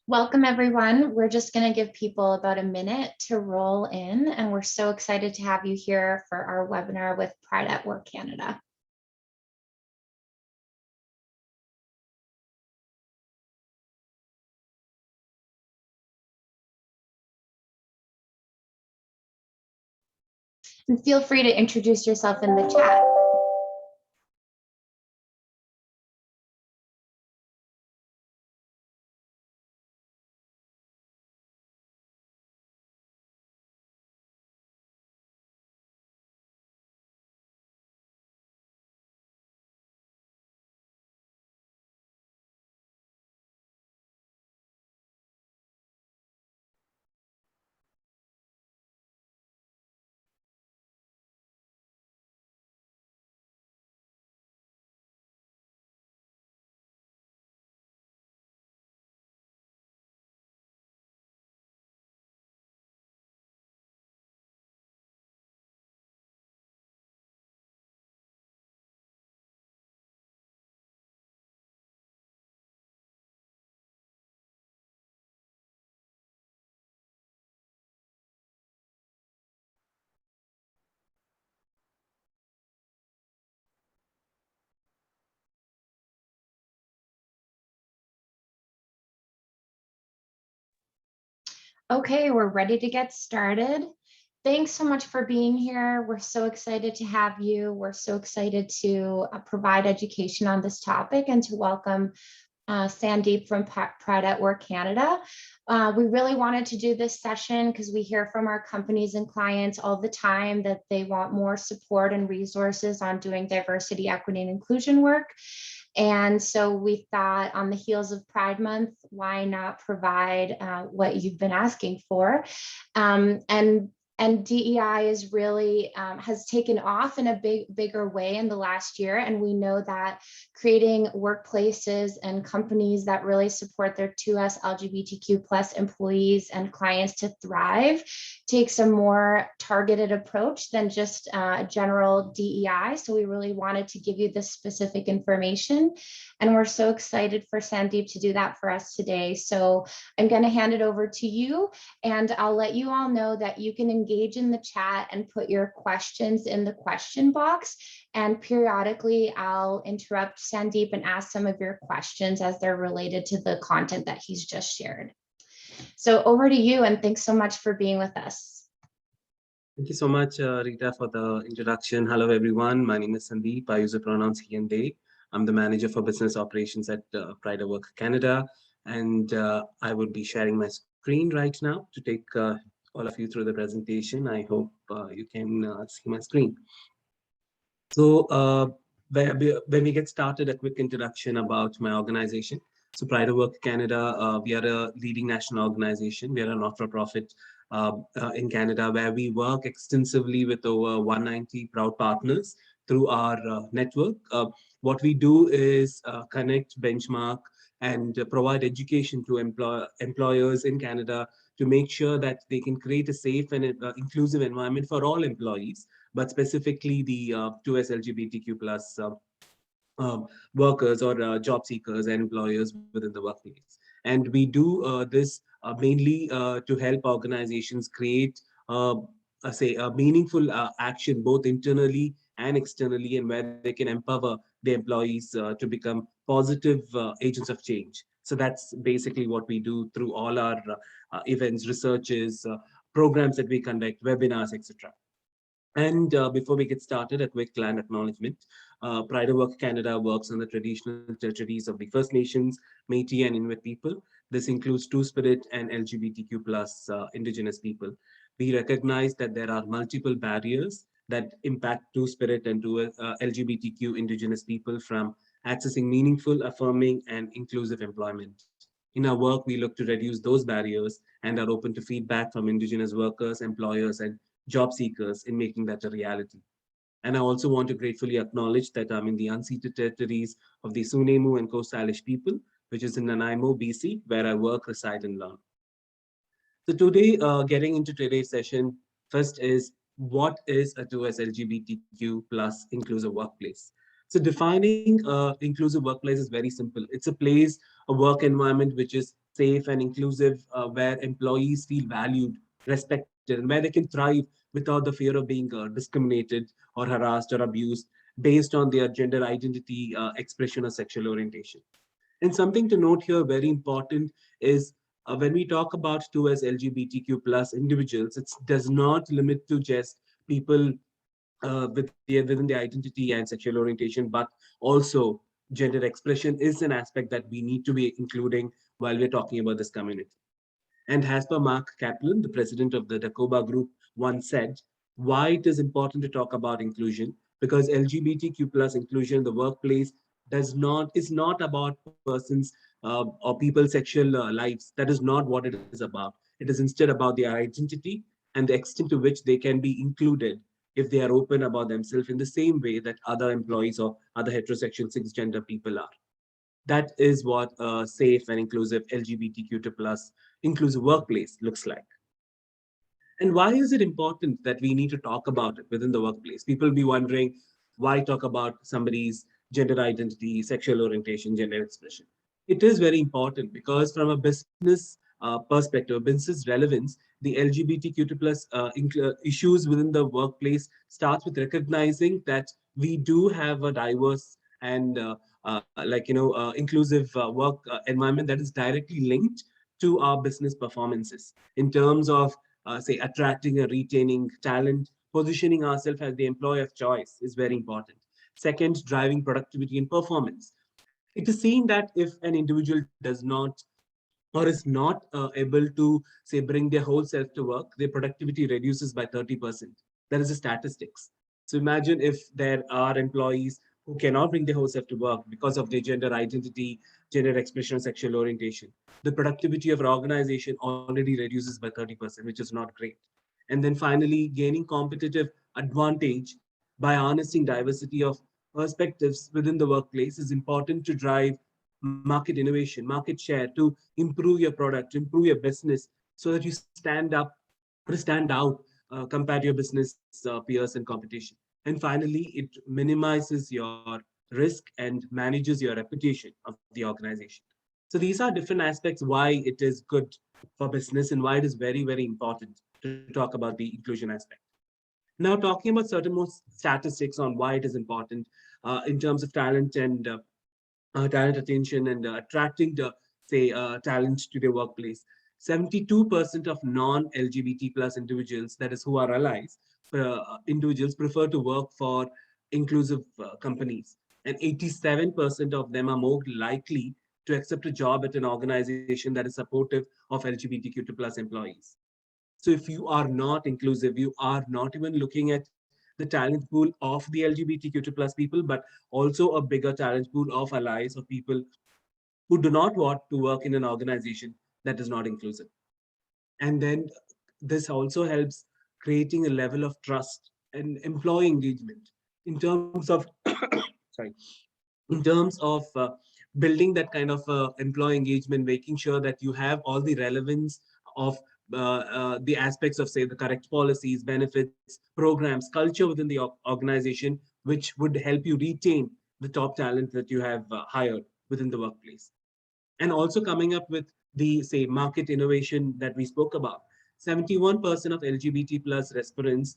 Welcome, everyone. We're just going to give people about a minute to roll in, and we're so excited to have you here for our webinar with Pride at Work Canada. And feel free to introduce yourself in the chat. Okay, we're ready to get started. Thanks so much for being here. We're so excited to have you. We're so excited to provide education on this topic and to welcome Sandeep from Pride at Work Canada. We really wanted to do this session because we hear from our companies and clients all the time that they want more support and resources on doing diversity, equity, and inclusion work. And so we thought, on the heels of Pride Month, why not provide what you've been asking for? And DEI is really has taken off in a bigger way in the last year. And we know that creating workplaces and companies that really support their 2S LGBTQ plus employees and clients to thrive takes a more targeted approach than just general DEI. So we really wanted to give you this specific information. And we're so excited for Sandeep to do that for us today. So I'm going to hand it over to you, and I'll let you all know that you can engage in the chat and put your questions in the question box. And periodically, I'll interrupt Sandeep and ask some of your questions as they're related to the content that he's just shared. So over to you, and thanks so much for being with us. Thank you so much, Rita, for the introduction. Hello, everyone. My name is Sandeep. I use the pronouns he and they. I'm the manager for business operations at Pride at Work Canada, and I would be sharing my screen right now to take all of you through the presentation. I hope you can see my screen. So when we get started, a quick introduction about my organization. So Pride at Work Canada, we are a leading national organization. We are a not-for-profit in Canada, where we work extensively with over 190 proud partners through our network. What we do is connect, benchmark, and provide education to employers in Canada to make sure that they can create a safe and inclusive environment for all employees, but specifically the 2SLGBTQ plus workers or job seekers and employers within the workplace. And we do this mainly to help organizations create, a meaningful action both internally and externally, and where they can empower the employees to become positive agents of change. So that's basically what we do through all our events, researches, programs that we conduct, webinars, etc. And before we get started, a quick land acknowledgement. Pride at Work Canada works on the traditional territories of the First Nations, Métis, and Inuit people. This includes Two-Spirit and LGBTQ plus Indigenous people. We recognize that there are multiple barriers that impact Two-Spirit and LGBTQ Indigenous people from accessing meaningful, affirming, and inclusive employment. In our work, we look to reduce those barriers and are open to feedback from Indigenous workers, employers, and job seekers in making that a reality. And I also want to gratefully acknowledge that I'm in the unceded territories of the Sunemu and Coast Salish people, which is in Nanaimo, BC, where I work, reside, and learn. So today, getting into today's session, first is what is a 2S LGBTQ plus inclusive workplace? So defining inclusive workplace is very simple. It's a place, a work environment which is safe and inclusive, where employees feel valued, respected, and where they can thrive without the fear of being discriminated or harassed or abused based on their gender identity, expression, or sexual orientation. And something to note here, very important, is when we talk about 2 as LGBTQ plus individuals, it does not limit to just people within the identity and sexual orientation, but also gender expression is an aspect that we need to be including while we're talking about this community. And as per Mark Kaplan, the president of the Dacoba Group, once said, why it is important to talk about inclusion, because LGBTQ plus inclusion in the workplace is not about persons or people's sexual lives. That is not what it is about. It is instead about their identity and the extent to which they can be included if they are open about themselves in the same way that other employees or other heterosexual cisgender people are. That is what a safe and inclusive LGBTQ plus inclusive workplace looks like. And why is it important that we need to talk about it within the workplace? People be wondering, why talk about somebody's gender identity, sexual orientation, gender expression? It is very important because from a business perspective, business relevance, the LGBTQ plus issues within the workplace starts with recognizing that we do have a diverse and inclusive work environment that is directly linked to our business performances in terms of say attracting or retaining talent, positioning ourselves as the employer of choice is very important. Second, driving productivity and performance. It is seen that if an individual does not or is not able to say bring their whole self to work, their productivity reduces by 30%. That is the statistics. So imagine if there are employees who cannot bring their whole self to work because of their gender identity, gender expression, sexual orientation. The productivity of an organization already reduces by 30%, which is not great. And then finally, gaining competitive advantage by harnessing diversity of perspectives within the workplace is important to drive market innovation, market share, to improve your product, to improve your business so that you stand up or stand out compared to your business peers and competition. And finally, it minimizes your risk and manages your reputation of the organization. So these are different aspects why it is good for business and why it is very, very important to talk about the inclusion aspect. Now, talking about certain more statistics on why it is important in terms of talent and talent attention and attracting the say talent to their workplace. 72% of non-LGBT plus individuals, that is who are allies, individuals prefer to work for inclusive companies. And 87% of them are more likely to accept a job at an organization that is supportive of LGBTQ plus employees. So if you are not inclusive, you are not even looking at the talent pool of the LGBTQ plus people, but also a bigger talent pool of allies of people who do not want to work in an organization that is not inclusive. And then this also helps creating a level of trust and employee engagement in terms of sorry, in terms of building that kind of employee engagement, making sure that you have all the relevance of the aspects of, say, the correct policies, benefits, programs, culture within the organization, which would help you retain the top talent that you have hired within the workplace. And also coming up with the, say, market innovation that we spoke about. 71% of LGBT plus respondents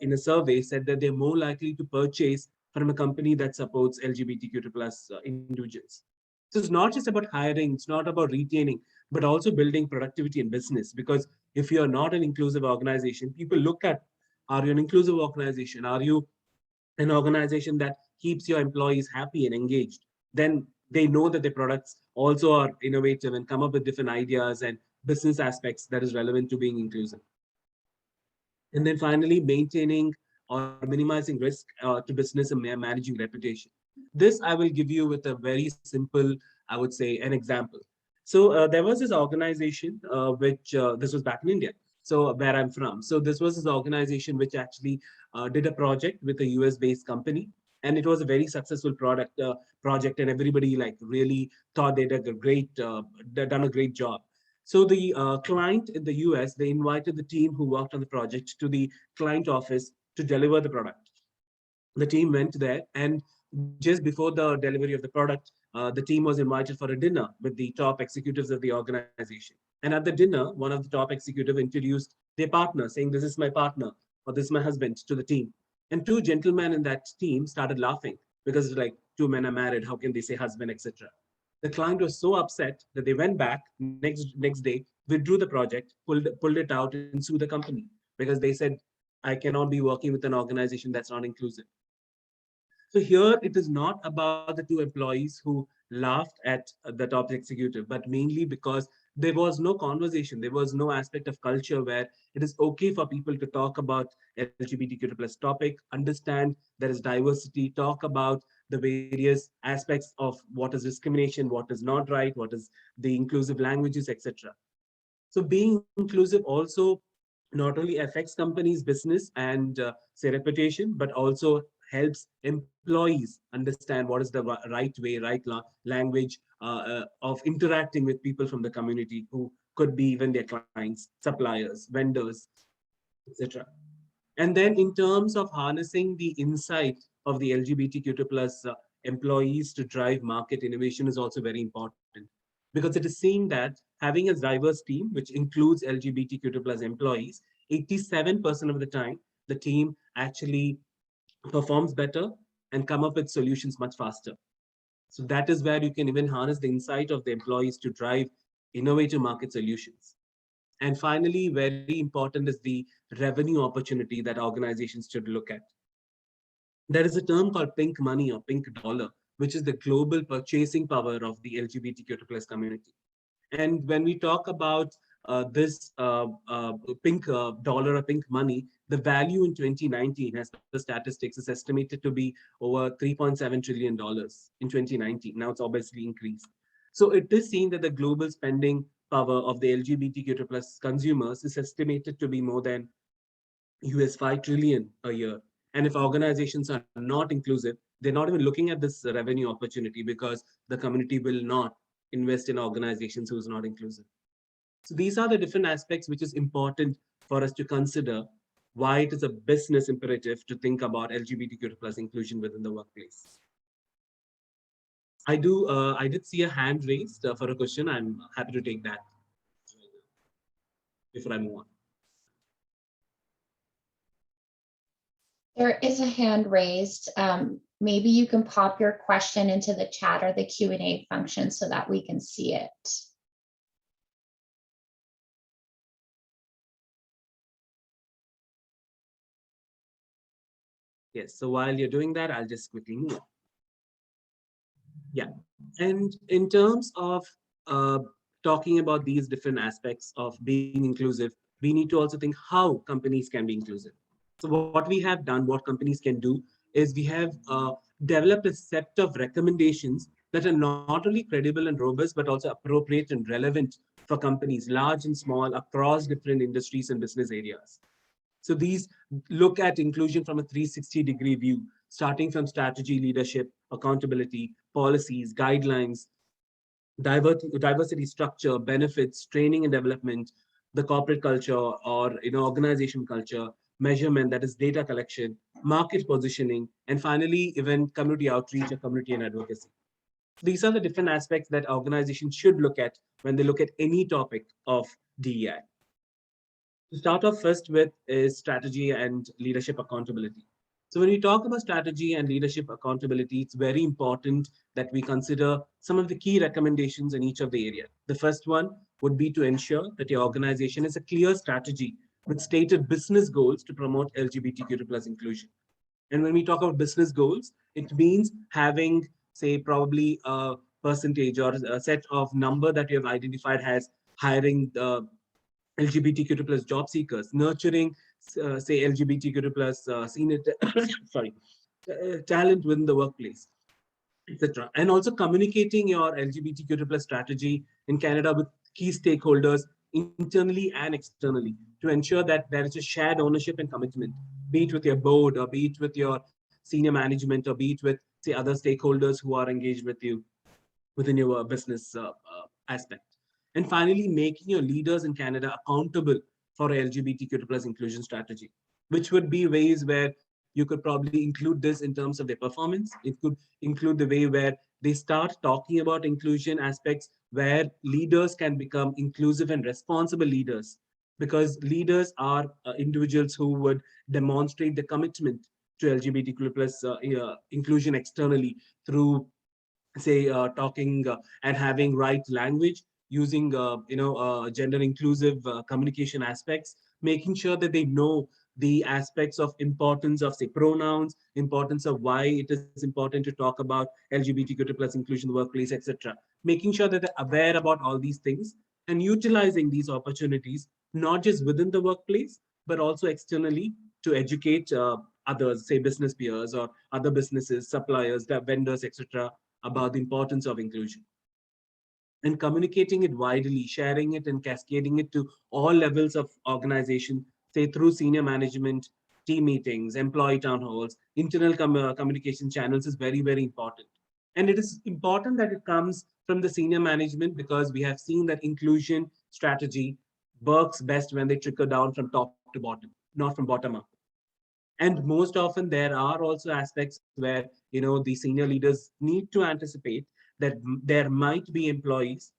in a survey said that they're more likely to purchase from a company that supports LGBTQ plus individuals. So it's not just about hiring, it's not about retaining, but also building productivity in business. Because if you're not an inclusive organization, people look at, are you an inclusive organization? Are you an organization that keeps your employees happy and engaged? Then they know that their products also are innovative and come up with different ideas and business aspects that is relevant to being inclusive. And then finally, maintaining or minimizing risk to business and managing reputation. This I will give you with a very simple, I would say, an example. So there was this organization which this was back in India. So where I'm from. So this was this organization which actually did a project with a US based company. And it was a very successful project, and everybody like really thought they did a done a great job. So the client in the US, they invited the team who worked on the project to the client office to deliver the product. The team went there, and just before the delivery of the product, the team was invited for a dinner with the top executives of the organization. And at the dinner, one of the top executives introduced their partner, saying, "This is my partner," or "This is my husband," to the team. And two gentlemen in that team started laughing because it's like, two men are married, how can they say husband, etc. The client was so upset that they went back next day, withdrew the project, pulled it out, and sued the company because they said, "I cannot be working with an organization that's not inclusive." So here it is not about the two employees who laughed at the top executive, but mainly because there was no conversation. There was no aspect of culture where it is okay for people to talk about LGBTQ plus topic, understand there is diversity, talk about the various aspects of what is discrimination, what is not right, what is the inclusive languages, etc. So being inclusive also not only affects companies' business and say reputation, but also helps employees understand what is the right way, right language of interacting with people from the community who could be even their clients, suppliers, vendors, etc. And then in terms of harnessing the insight of the LGBTQ plus employees to drive market innovation is also very important because it is seen that having a diverse team, which includes LGBTQ plus employees, 87% of the time, the team actually performs better and come up with solutions much faster. So that is where you can even harness the insight of the employees to drive innovative market solutions. And finally, very important is the revenue opportunity that organizations should look at. There is a term called pink money or pink dollar, which is the global purchasing power of the LGBTQ plus community. And when we talk about this pink dollar or pink money, the value in 2019, as per the statistics, is estimated to be over $3.7 trillion in 2019. Now it's obviously increased. So it is seen that the global spending power of the LGBTQ plus consumers is estimated to be more than US 5 trillion a year. And if organizations are not inclusive, they're not even looking at this revenue opportunity because the community will not invest in organizations who's not inclusive. So these are the different aspects which is important for us to consider why it is a business imperative to think about LGBTQ plus inclusion within the workplace. I did see a hand raised for a question. I'm happy to take that before I move on. There is a hand raised. Maybe you can pop your question into the chat or the Q&A function so that we can see it. Yes, so while you're doing that, I'll just quickly move on. Yeah, and in terms of talking about these different aspects of being inclusive, we need to also think how companies can be inclusive. So what we have done, what companies can do, is we have developed a set of recommendations that are not only credible and robust, but also appropriate and relevant for companies, large and small, across different industries and business areas. So these look at inclusion from a 360-degree view, starting from strategy, leadership, accountability, policies, guidelines, diversity structure, benefits, training and development, the corporate culture or organization culture, measurement, that is data collection, market positioning, and finally, even community outreach or community and advocacy. These are the different aspects that organizations should look at when they look at any topic of DEI. To start off first with is strategy and leadership accountability. So when we talk about strategy and leadership accountability, it's very important that we consider some of the key recommendations in each of the area. The first one would be to ensure that your organization has a clear strategy with stated business goals to promote LGBTQ plus inclusion. And when we talk about business goals, it means having, say, probably a percentage or a set of number that you have identified as hiring the LGBTQ plus job seekers, nurturing, say, LGBTQ plus senior sorry, talent within the workplace, etc. And also communicating your LGBTQ plus strategy in Canada with key stakeholders internally and externally to ensure that there is a shared ownership and commitment, be it with your board or be it with your senior management or be it with, say, other stakeholders who are engaged with you within your business aspect. And finally, making your leaders in Canada accountable for LGBTQ plus inclusion strategy, which would be ways where you could probably include this in terms of their performance. It could include the way where they start talking about inclusion aspects where leaders can become inclusive and responsible leaders, because leaders are individuals who would demonstrate the commitment to LGBTQ plus inclusion externally through, say, talking and having right language, using gender inclusive communication aspects, making sure that they know the aspects of importance of, say, pronouns, importance of why it is important to talk about LGBTQ plus inclusion in the workplace, etc. Making sure that they're aware about all these things and utilizing these opportunities not just within the workplace but also externally to educate others, say business peers or other businesses, suppliers, the vendors, etc., about the importance of inclusion, and communicating it widely, sharing it and cascading it to all levels of organization, say through senior management, team meetings, employee town halls, internal communication channels is very, very important. And it is important that it comes from the senior management, because we have seen that inclusion strategy works best when they trickle down from top to bottom, not from bottom up. And most often there are also aspects where the senior leaders need to anticipate that there might be employees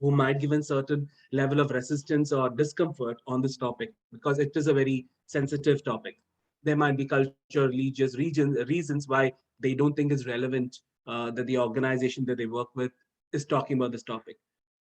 who might given certain level of resistance or discomfort on this topic, because it is a very sensitive topic. There might be culture, religious reasons why they don't think it's relevant, that the organization that they work with is talking about this topic.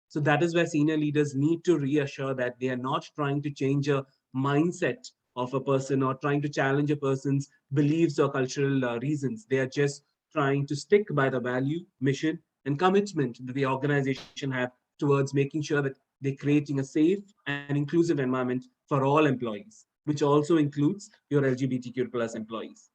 So that is where senior leaders need to reassure that they are not trying to change a mindset of a person or trying to challenge a person's beliefs or cultural reasons. They are just trying to stick by the value, mission, and commitment that the organization have towards making sure that they're creating a safe and inclusive environment for all employees, which also includes your LGBTQ plus employees.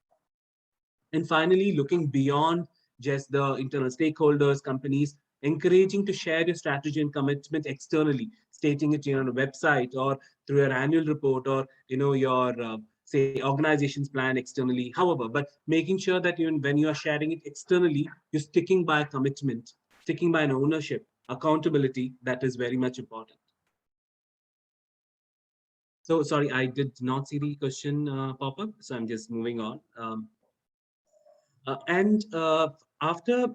And finally, looking beyond just the internal stakeholders, companies, encouraging to share your strategy and commitment externally, stating it on a website or through your annual report or your say organization's plan externally. However, but making sure that when you are sharing it externally, you're sticking by a commitment, sticking by an ownership, accountability. That is very much important. So sorry, I did not see the question pop up, so I'm just moving on. And after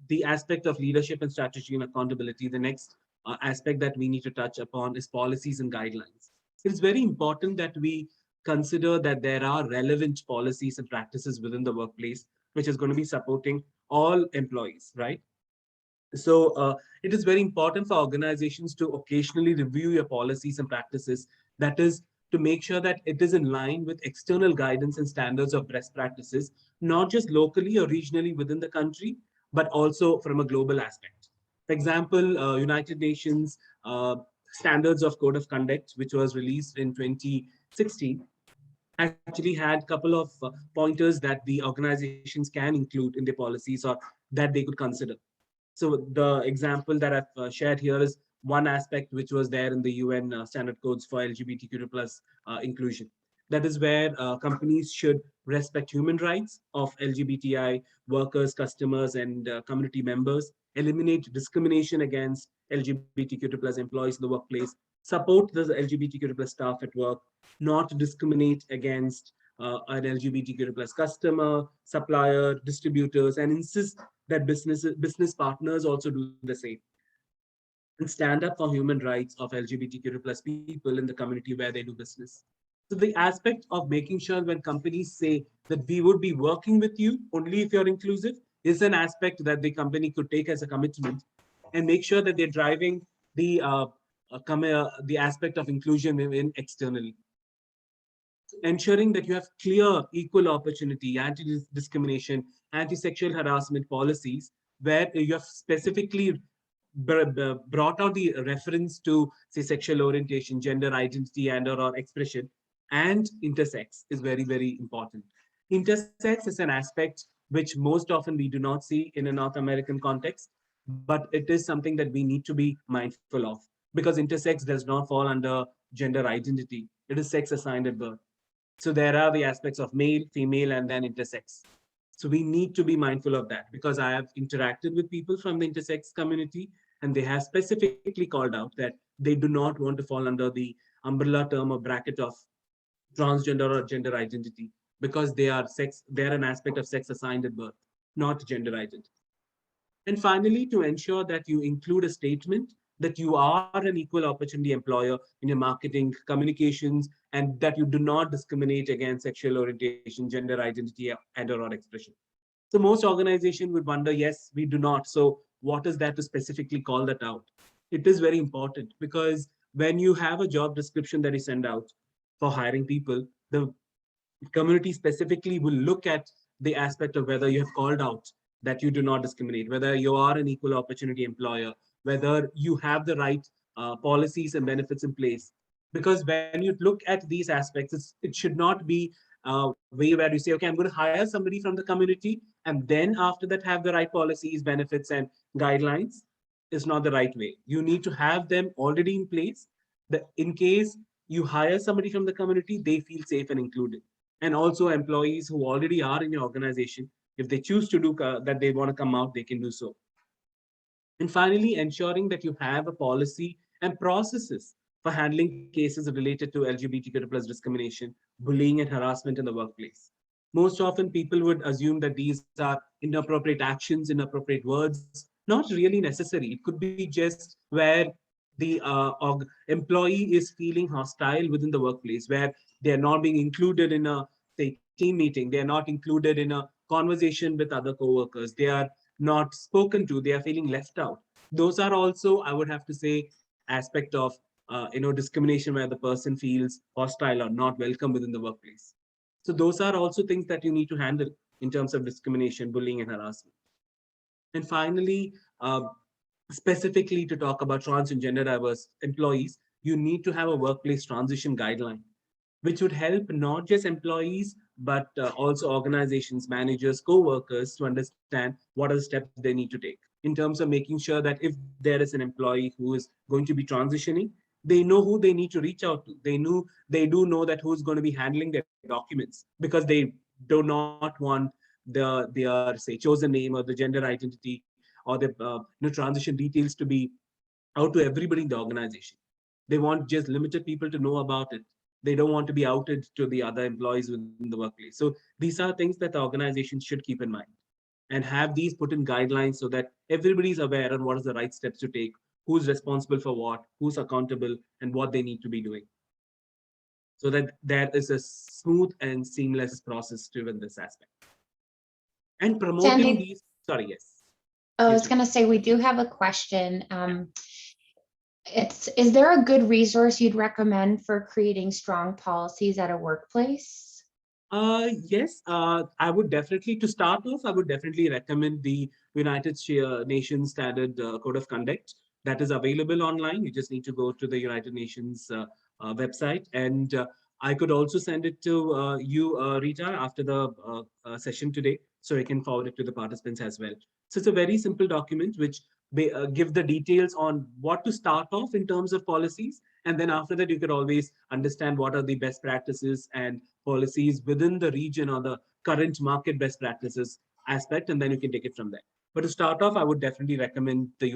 the aspect of leadership and strategy and accountability, the next aspect that we need to touch upon is policies and guidelines. It is very important that we consider that there are relevant policies and practices within the workplace, which is going to be supporting all employees, right? So it is very important for organizations to occasionally review your policies and practices. That is to make sure that it is in line with external guidance and standards of best practices, not just locally or regionally within the country, but also from a global aspect. For example, United Nations Standards of Code of Conduct, which was released in 2016, actually had a couple of pointers that the organizations can include in their policies or that they could consider. So the example that I've shared here is one aspect which was there in the UN standard codes for LGBTQ plus inclusion. That is where companies should respect human rights of LGBTI workers, customers, and community members, eliminate discrimination against LGBTQ plus employees in the workplace, support the LGBTQ plus staff at work, not discriminate against an LGBTQ plus customer, supplier, distributors, and insist that business partners also do the same and stand up for human rights of LGBTQ plus people in the community where they do business. So the aspect of making sure when companies say that we would be working with you only if you're inclusive is an aspect that the company could take as a commitment and make sure that they're driving the aspect of inclusion in externally, ensuring that you have clear equal opportunity, anti-discrimination, anti-sexual harassment policies, where you have specifically brought out the reference to, say, sexual orientation, gender identity, and or expression, and intersex is very, very important. Intersex is an aspect which most often we do not see in a North American context, but it is something that we need to be mindful of, because intersex does not fall under gender identity. It is sex assigned at birth. So there are the aspects of male, female, and then intersex. So we need to be mindful of that, because I have interacted with people from the intersex community, and they have specifically called out that they do not want to fall under the umbrella term or bracket of transgender or gender identity, because they are an aspect of sex assigned at birth, not gender identity. And finally, to ensure that you include a statement that you are an equal opportunity employer in your marketing, communications, and that you do not discriminate against sexual orientation, gender identity, and/or expression. So most organizations would wonder, yes, we do not. So what is that to specifically call that out? It is very important because when you have a job description that you send out for hiring people, the community specifically will look at the aspect of whether you have called out that you do not discriminate, whether you are an equal opportunity employer, whether you have the right policies and benefits in place. Because when you look at these aspects, it should not be a way where you say, okay, I'm going to hire somebody from the community and then after that have the right policies, benefits, and guidelines. Is not the right way. You need to have them already in place. That in case you hire somebody from the community, they feel safe and included. And also employees who already are in your organization, if they choose to do that, they want to come out, they can do so. And finally, ensuring that you have a policy and processes for handling cases related to LGBTQ plus discrimination, bullying, and harassment in the workplace. Most often, people would assume that these are inappropriate actions, inappropriate words. Not really necessary. It could be just where the employee is feeling hostile within the workplace, where they are not being included in a, say, team meeting. They are not included in a conversation with other coworkers. They are not spoken to. They are feeling left out. Those are also, I would have to say, aspect of discrimination where the person feels hostile or not welcome within the workplace. So those are also things that you need to handle in terms of discrimination, bullying, and harassment. And finally, specifically to talk about trans and gender diverse employees, you need to have a workplace transition guideline, which would help not just employees, but also organizations, managers, co-workers to understand what are the steps they need to take in terms of making sure that if there is an employee who is going to be transitioning, they know who they need to reach out to. They do know that who's going to be handling their documents because they do not want their say chosen name or the gender identity or the transition details to be out to everybody in the organization. They want just limited people to know about it. They don't want to be outed to the other employees within the workplace. So these are things that the organization should keep in mind and have these put in guidelines so that everybody's aware on what is the right steps to take, who's responsible for what, who's accountable, and what they need to be doing. So that there is a smooth and seamless process driven this aspect. And promoting Sandy, these, sorry, yes. I Yes, was going to say, we do have a question. Is there a good resource you'd recommend for creating strong policies at a workplace? Yes, I would definitely, to start off, I would definitely recommend the United Nations Standard Code of Conduct that is available online. You just need to go to the United Nations website. And I could also send it to you, Rita, after the session today, so I can forward it to the participants as well. So it's a very simple document which give the details on what to start off in terms of policies. And then after that, you could always understand what are the best practices and policies within the region or the current market best practices aspect, and then you can take it from there. But to start off, I would definitely recommend the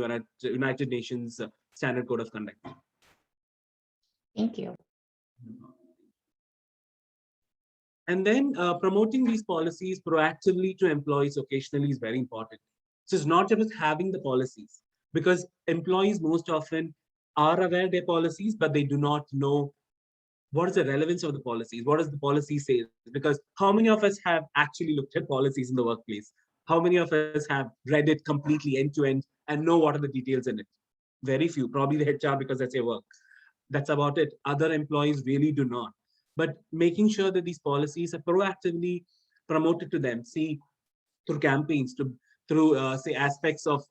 United Nations Standard Code of Conduct. Thank you. And then promoting these policies proactively to employees occasionally is very important. So it's not just having the policies, because employees most often are aware of their policies, but they do not know what is the relevance of the policies? What does the policy say? Because how many of us have actually looked at policies in the workplace? How many of us have read it completely end to end and know what are the details in it? Very few, probably the HR because that's their work. That's about it. Other employees really do not. But making sure that these policies are proactively promoted to them, see through campaigns, through say aspects of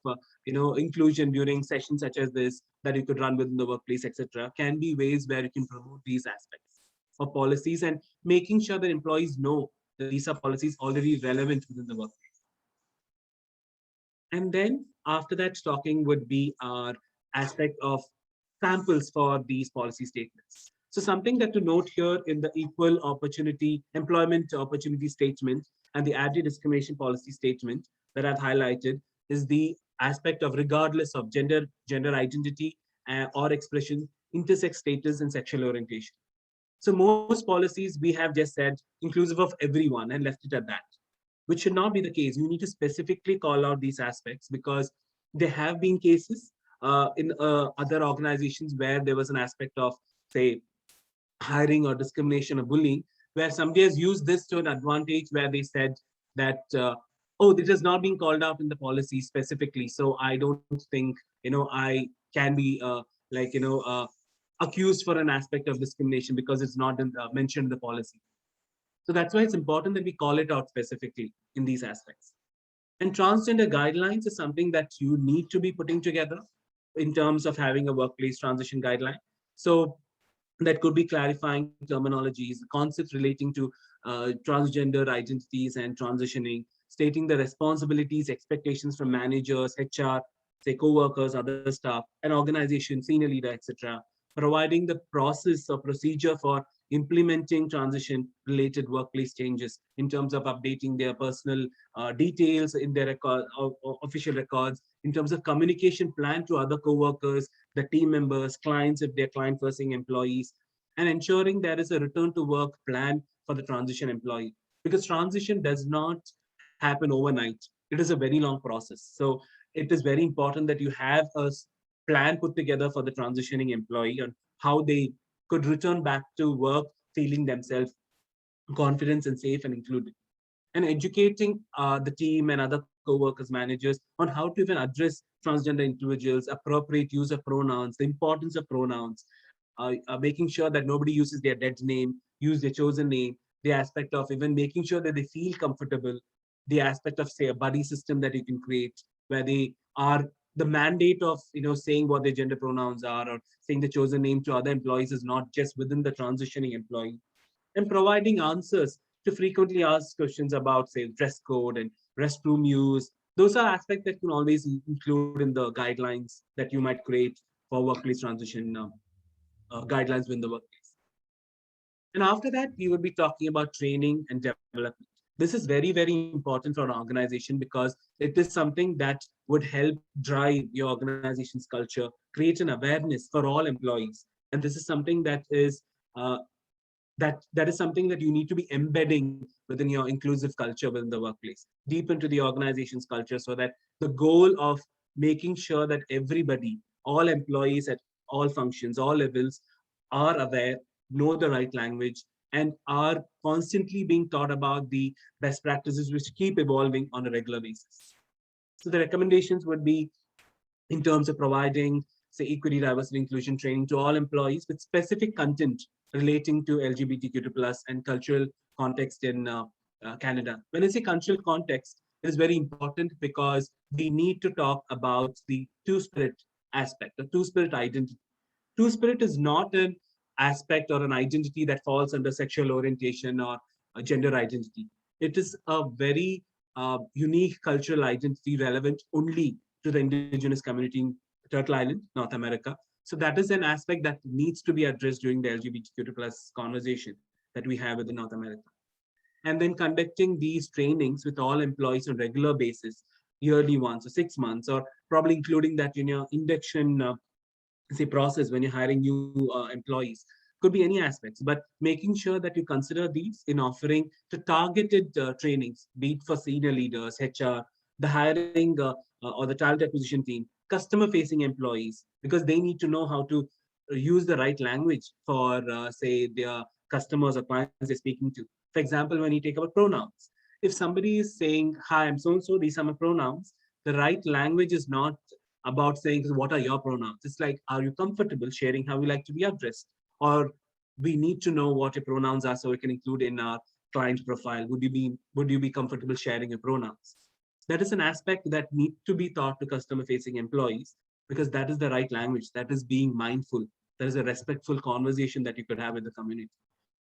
inclusion during sessions such as this that you could run within the workplace, etc., can be ways where you can promote these aspects of policies and making sure that employees know that these are policies already relevant within the workplace. And then after that, talking would be our aspect of samples for these policy statements. So something that to note here in the equal opportunity, employment opportunity statement and the anti-discrimination policy statement that I've highlighted is the aspect of regardless of gender identity or expression, intersex status, and sexual orientation. So most policies we have just said inclusive of everyone and left it at that. which should not be the case. You need to specifically call out these aspects because there have been cases in other organizations where there was an aspect of, say, hiring or discrimination or bullying, where somebody has used this to an advantage where they said that, oh, this has not been called out in the policy specifically. So I don't think, I can be accused for an aspect of discrimination because it's not mentioned in the policy. So that's why it's important that we call it out specifically in these aspects. And transgender guidelines is something that you need to be putting together in terms of having a workplace transition guideline. So that could be clarifying terminologies, concepts relating to transgender identities and transitioning, stating the responsibilities, expectations from managers, HR, say co-workers, other staff, an organization, senior leader, etc. Providing the process or procedure for implementing transition related workplace changes in terms of updating their personal details in their or official records, in terms of communication plan to other co-workers, the team members, clients, if they're client facing employees, and ensuring there is a return to work plan for the transition employee. Because transition does not happen overnight. It is a very long process. So it is very important that you have a plan put together for the transitioning employee on how they could return back to work feeling themselves confident and safe and included, and educating the team and other co-workers, managers on how to even address transgender individuals, appropriate use of pronouns, the importance of pronouns, making sure that nobody uses their dead name, use their chosen name, the aspect of even making sure that they feel comfortable, the aspect of, say, a buddy system that you can create where they are the mandate of saying what their gender pronouns are or saying the chosen name to other employees is not just within the transitioning employee, and providing answers to frequently asked questions about, say, dress code and restroom use. Those are aspects that can always include in the guidelines that you might create for workplace transition guidelines within the workplace. And after that, we would be talking about training and development. This is very, very important for an organization because it is something that would help drive your organization's culture, create an awareness for all employees. And this is something uh, that is something that you need to be embedding within your inclusive culture within the workplace, deep into the organization's culture, so that the goal of making sure that everybody, all employees at all functions, all levels, are aware, know the right language, and are constantly being taught about the best practices which keep evolving on a regular basis. So the recommendations would be in terms of providing, say, equity, diversity, inclusion training to all employees with specific content relating to LGBTQ plus and cultural context in Canada. When I say cultural context, it is very important because we need to talk about the two-spirit aspect, the two-spirit identity. Two-spirit is not an aspect or an identity that falls under sexual orientation or gender identity. It is a very unique cultural identity relevant only to the indigenous community in Turtle Island, North America. So that is an aspect that needs to be addressed during the LGBTQ plus conversation that we have within North America. And then conducting these trainings with all employees on regular basis, yearly once or 6 months, or probably including that in your induction say process when you're hiring new employees. Could be any aspects, but making sure that you consider these in offering to targeted trainings, be it for senior leaders, HR, the hiring or the talent acquisition team, customer facing employees, because they need to know how to use the right language for, say, their customers or clients they're speaking to. For example, when you take about pronouns, if somebody is saying, hi, I'm so and so, these are my pronouns, the right language is not about saying, what are your pronouns? It's like, are you comfortable sharing how you like to be addressed? Or we need to know what your pronouns are so we can include in our client profile. Would you be comfortable sharing your pronouns? That is an aspect that needs to be taught to customer facing employees because that is the right language. That is being mindful. That is a respectful conversation that you could have with the community.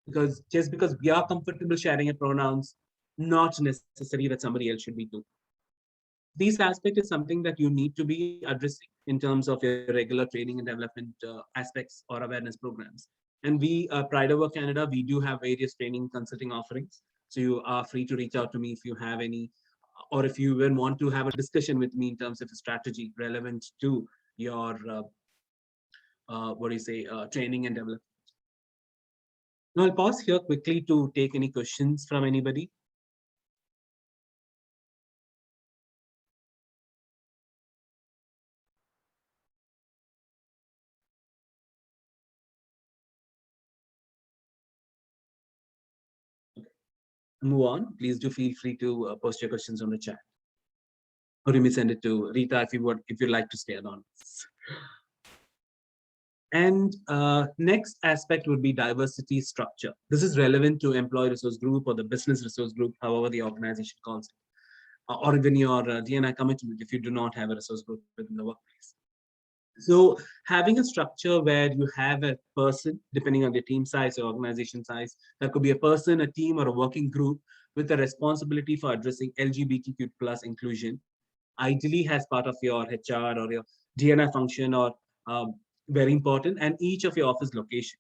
Because just because we are comfortable sharing your pronouns, not necessary that somebody else should be too. These aspects is something that you need to be addressing in terms of your regular training and development aspects or awareness programs. And we, Pride Over Canada, we do have various training consulting offerings. So you are free to reach out to me if you have any, or if you even want to have a discussion with me in terms of a strategy relevant to your, what do you say, training and development. Now I'll pause here quickly to take any questions from anybody. move on, please do feel free to post your questions on the chat, or you may send it to Rita if you'd like to stay anonymous. And next aspect would be diversity structure. This is relevant to employee resource group or the business resource group, however the organization calls it, or even your DNI commitment if you do not have a resource group within the workplace. So having a structure where you have a person, depending on the team size or organization size, that could be a person, a team, or a working group with a responsibility for addressing LGBTQ plus inclusion, ideally as part of your HR or your DNI function, or um, very important, and each of your office location.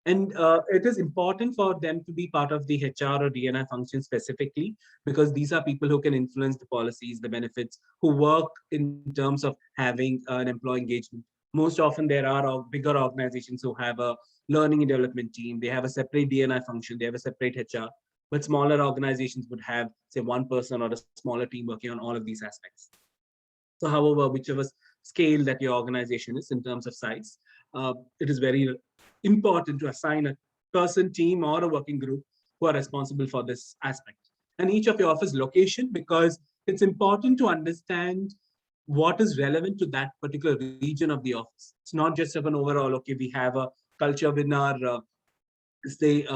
And it is important for them to be part of the HR or DNI function specifically, because these are people who can influence the policies, the benefits, who work in terms of having an employee engagement. Most often, there are bigger organizations who have a learning and development team. They have a separate DNI function. They have a separate HR. But smaller organizations would have, say, one person or a smaller team working on all of these aspects. So, however, whichever scale that your organization is in terms of size, it is very important to assign a person, team, or a working group who are responsible for this aspect. And each of your office location, because it's important to understand what is relevant to that particular region of the office. It's not just of an overall, okay, we have a culture in our say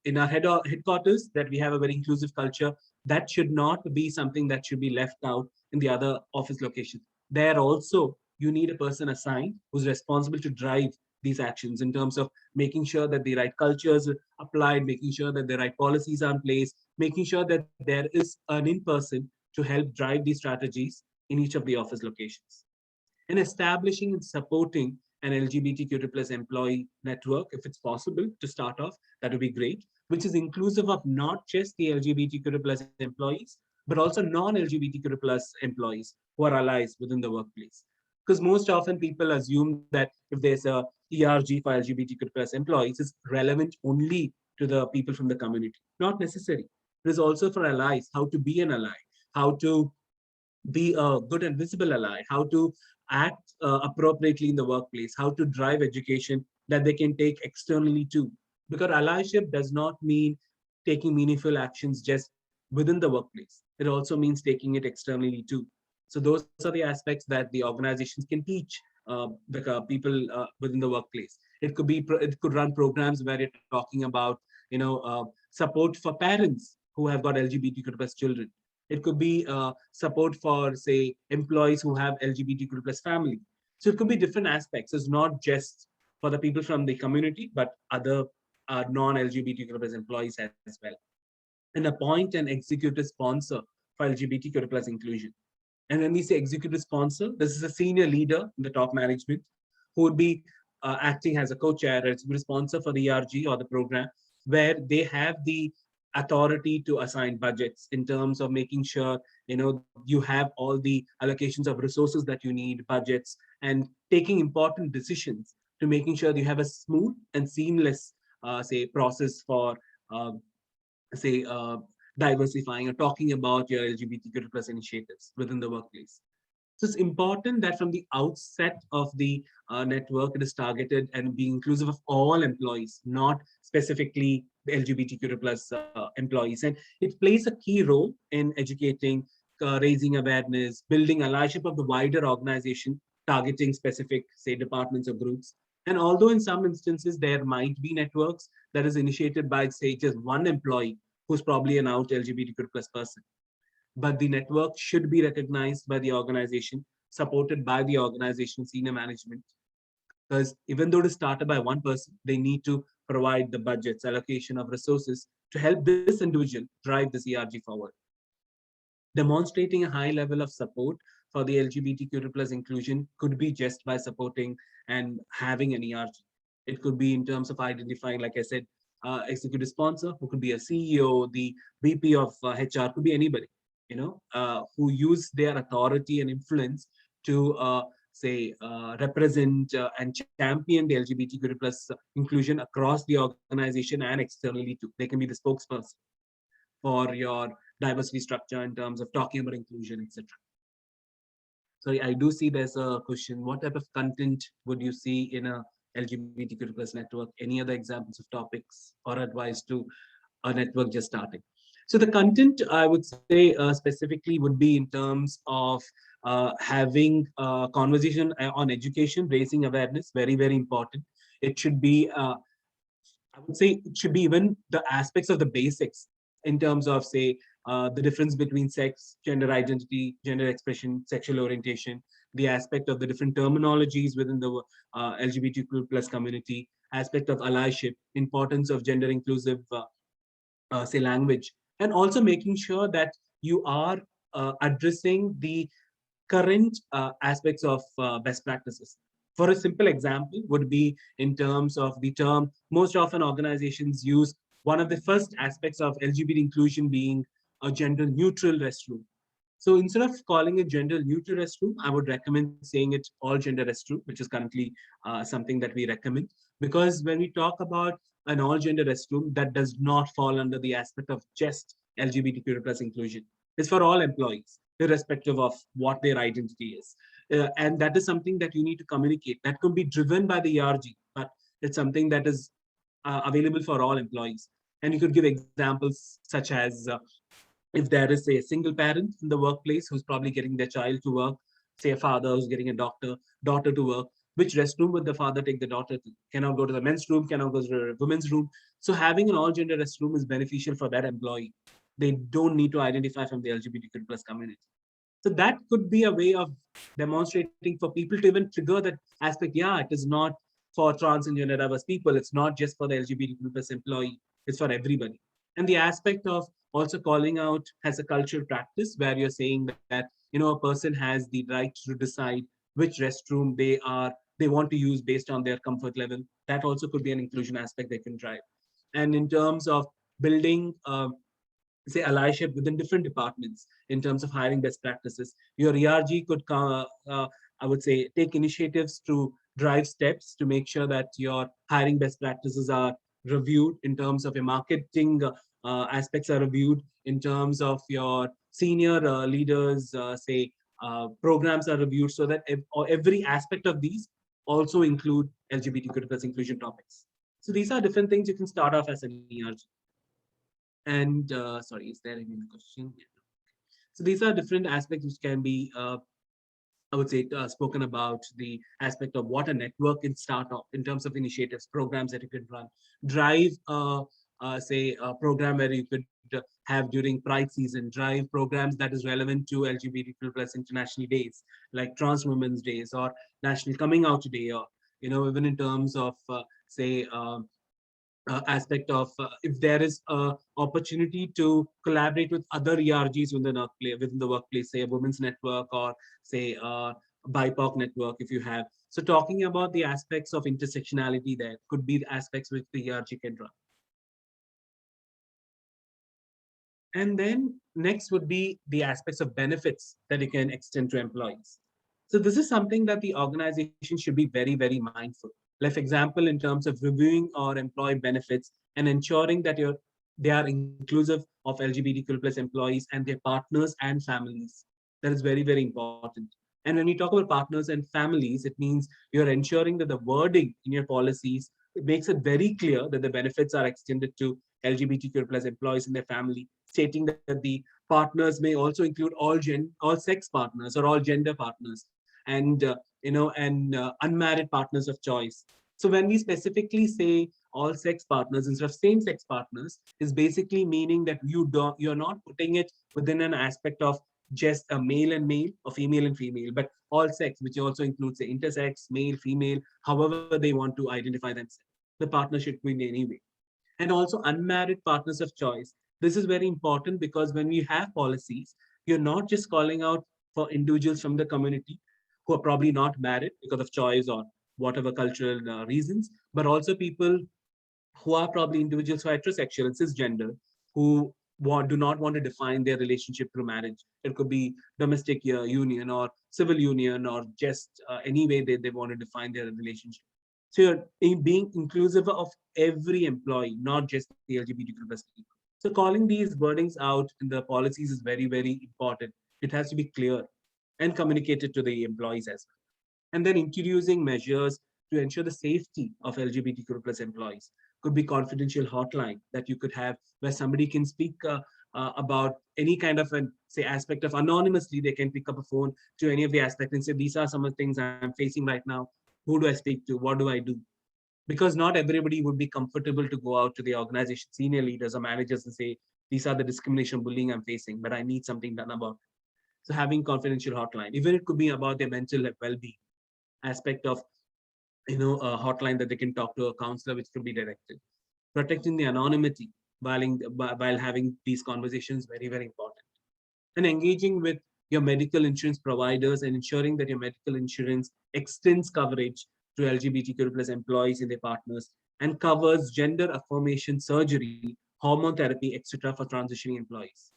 in our headquarters that we have a very inclusive culture. That should not be something that should be left out in the other office locations. There also you need a person assigned who's responsible to drive these actions in terms of making sure that the right cultures are applied, making sure that the right policies are in place, making sure that there is an in person to help drive these strategies in each of the office locations, and establishing and supporting an LGBTQ plus employee network, if it's possible to start off, that would be great, which is inclusive of not just the LGBTQ plus employees, but also non-LGBTQ plus employees who are allies within the workplace. Because most often people assume that if there's a ERG for LGBTQ plus employees, it's relevant only to the people from the community. Not necessary. It is also for allies, how to be an ally, how to be a good and visible ally, how to act appropriately in the workplace, how to drive education that they can take externally too. Because allyship does not mean taking meaningful actions just within the workplace. It also means taking it externally too. So those are the aspects that the organizations can teach the people within the workplace. It could be it could run programs where you're talking about support for parents who have got LGBTQ plus children. It could be support for, say, employees who have LGBTQ plus family. So it could be different aspects. It's not just for the people from the community, but other non-LGBTQ plus employees as well. And appoint an executive sponsor for LGBTQ plus inclusion. And when we say executive sponsor, this is a senior leader in the top management who would be acting as a co-chair or executive sponsor for the ERG or the program, where they have the authority to assign budgets in terms of making sure you have all the allocations of resources that you need, budgets, and taking important decisions to making sure that you have a smooth and seamless say process for uh, say diversifying or talking about your LGBTQ plus initiatives within the workplace. So it's important that from the outset of the network, it is targeted and be inclusive of all employees, not specifically the LGBTQ plus employees. And it plays a key role in educating, raising awareness, building allyship of the wider organization, targeting specific, say, departments or groups. And although in some instances there might be networks that is initiated by, say, just one employee who's probably an out LGBTQ plus person, but the network should be recognized by the organization, supported by the organization senior management. Because even though it is started by one person, they need to provide the budgets, allocation of resources to help this individual drive this ERG forward. Demonstrating a high level of support for the LGBTQ plus inclusion could be just by supporting and having an ERG. It could be in terms of identifying, like I said, executive sponsor, who could be a CEO, the VP of HR, could be anybody, who use their authority and influence to say represent and champion the LGBTQ plus inclusion across the organization and externally too. They can be the spokesperson for your diversity structure in terms of talking about inclusion, etc. Sorry, I do see there's a question. What type of content would you see in a LGBTQ plus network? Any other examples of topics or advice to a network just starting? So the content, I would say, specifically would be in terms of having a conversation on education, raising awareness, very, very important. It should be, I would say, it should be even the aspects of the basics in terms of, say, the difference between sex, gender identity, gender expression, sexual orientation, the aspect of the different terminologies within the LGBTQ plus community, aspect of allyship, importance of gender inclusive say language, and also making sure that you are addressing the current aspects of best practices. For a simple example would be in terms of the term, most often organizations use one of the first aspects of LGBT inclusion being a gender neutral restroom. So instead of calling it gender neutral restroom, I would recommend saying it all gender restroom, which is currently something that we recommend. Because when we talk about an all gender restroom, that does not fall under the aspect of just LGBTQ plus inclusion. It's for all employees, irrespective of what their identity is. And that is something that you need to communicate. That could be driven by the ERG, but it's something that is available for all employees. And you could give examples such as if there is say, a single parent in the workplace who's probably getting their child to work, say a father who's getting a daughter to work, which restroom would the father take the daughter to? Cannot go to the men's room, cannot go to the women's room. So having an all gender restroom is beneficial for that employee. They don't need to identify from the LGBTQ plus community. So that could be a way of demonstrating for people to even trigger that aspect. Yeah, it is not for trans and gender diverse people. It's not just for the LGBTQ plus employee. It's for everybody. And the aspect of also calling out as a cultural practice where you're saying that a person has the right to decide which restroom they want to use based on their comfort level. That also could be an inclusion aspect they can drive. And in terms of building say allyship within different departments in terms of hiring best practices. Your ERG could, I would say, take initiatives to drive steps to make sure that your hiring best practices are reviewed in terms of your marketing aspects are reviewed in terms of your senior leaders, say, programs are reviewed so that every aspect of these also include LGBTQ plus inclusion topics. So these are different things you can start off as an ERG. And sorry, is there any question? Yeah. So these are different aspects which can be, I would say, spoken about the aspect of what a network can start off in terms of initiatives, programs that you could run, drive, say, a program where you could have during Pride season, drive programs that is relevant to LGBTQ plus international days, like Trans Women's Days or National Coming Out Day, or even in terms of say. Aspect of if there is a opportunity to collaborate with other ERGs within the workplace, say a women's network or say a BIPOC network if you have. So talking about the aspects of intersectionality there could be the aspects which the ERG can run. And then next would be the aspects of benefits that you can extend to employees. So this is something that the organization should be very, very mindful. Like, for example, in terms of reviewing our employee benefits and ensuring that they are inclusive of LGBTQ plus employees and their partners and families. That is very, very important. And when we talk about partners and families, it means you're ensuring that the wording in your policies, it makes it very clear that the benefits are extended to LGBTQ plus employees and their family, stating that the partners may also include all sex partners or all gender partners, and unmarried partners of choice. So when we specifically say all sex partners instead of same sex partners, is basically meaning that you're not putting it within an aspect of just a male and male or female and female, but all sex, which also includes the intersex, male, female, however they want to identify themselves. The partnership will be in any way. And also unmarried partners of choice. This is very important because when we have policies, you're not just calling out for individuals from the community who are probably not married because of choice or whatever cultural reasons, but also people who are probably individuals who are heterosexual and cisgender who do not want to define their relationship through marriage. It could be domestic union or civil union or just any way they want to define their relationship. So you're being inclusive of every employee, not just the LGBTQ plus people. So calling these wordings out in the policies is very, very important. It has to be clear and communicated to the employees as well. And then introducing measures to ensure the safety of LGBTQ plus employees. Could be confidential hotline that you could have where somebody can speak about any kind of an, say, aspect of anonymously, they can pick up a phone to any of the aspects and say, these are some of the things I'm facing right now. Who do I speak to? What do I do? Because not everybody would be comfortable to go out to the organization, senior leaders or managers and say, these are the discrimination, bullying I'm facing, but I need something done about it. So having confidential hotline, even it could be about their mental well-being aspect of, a hotline that they can talk to a counselor, which could be directed. Protecting the anonymity while having these conversations, very, very important. And engaging with your medical insurance providers and ensuring that your medical insurance extends coverage to LGBTQ plus employees and their partners and covers gender affirmation surgery, hormone therapy, etc. for transitioning employees.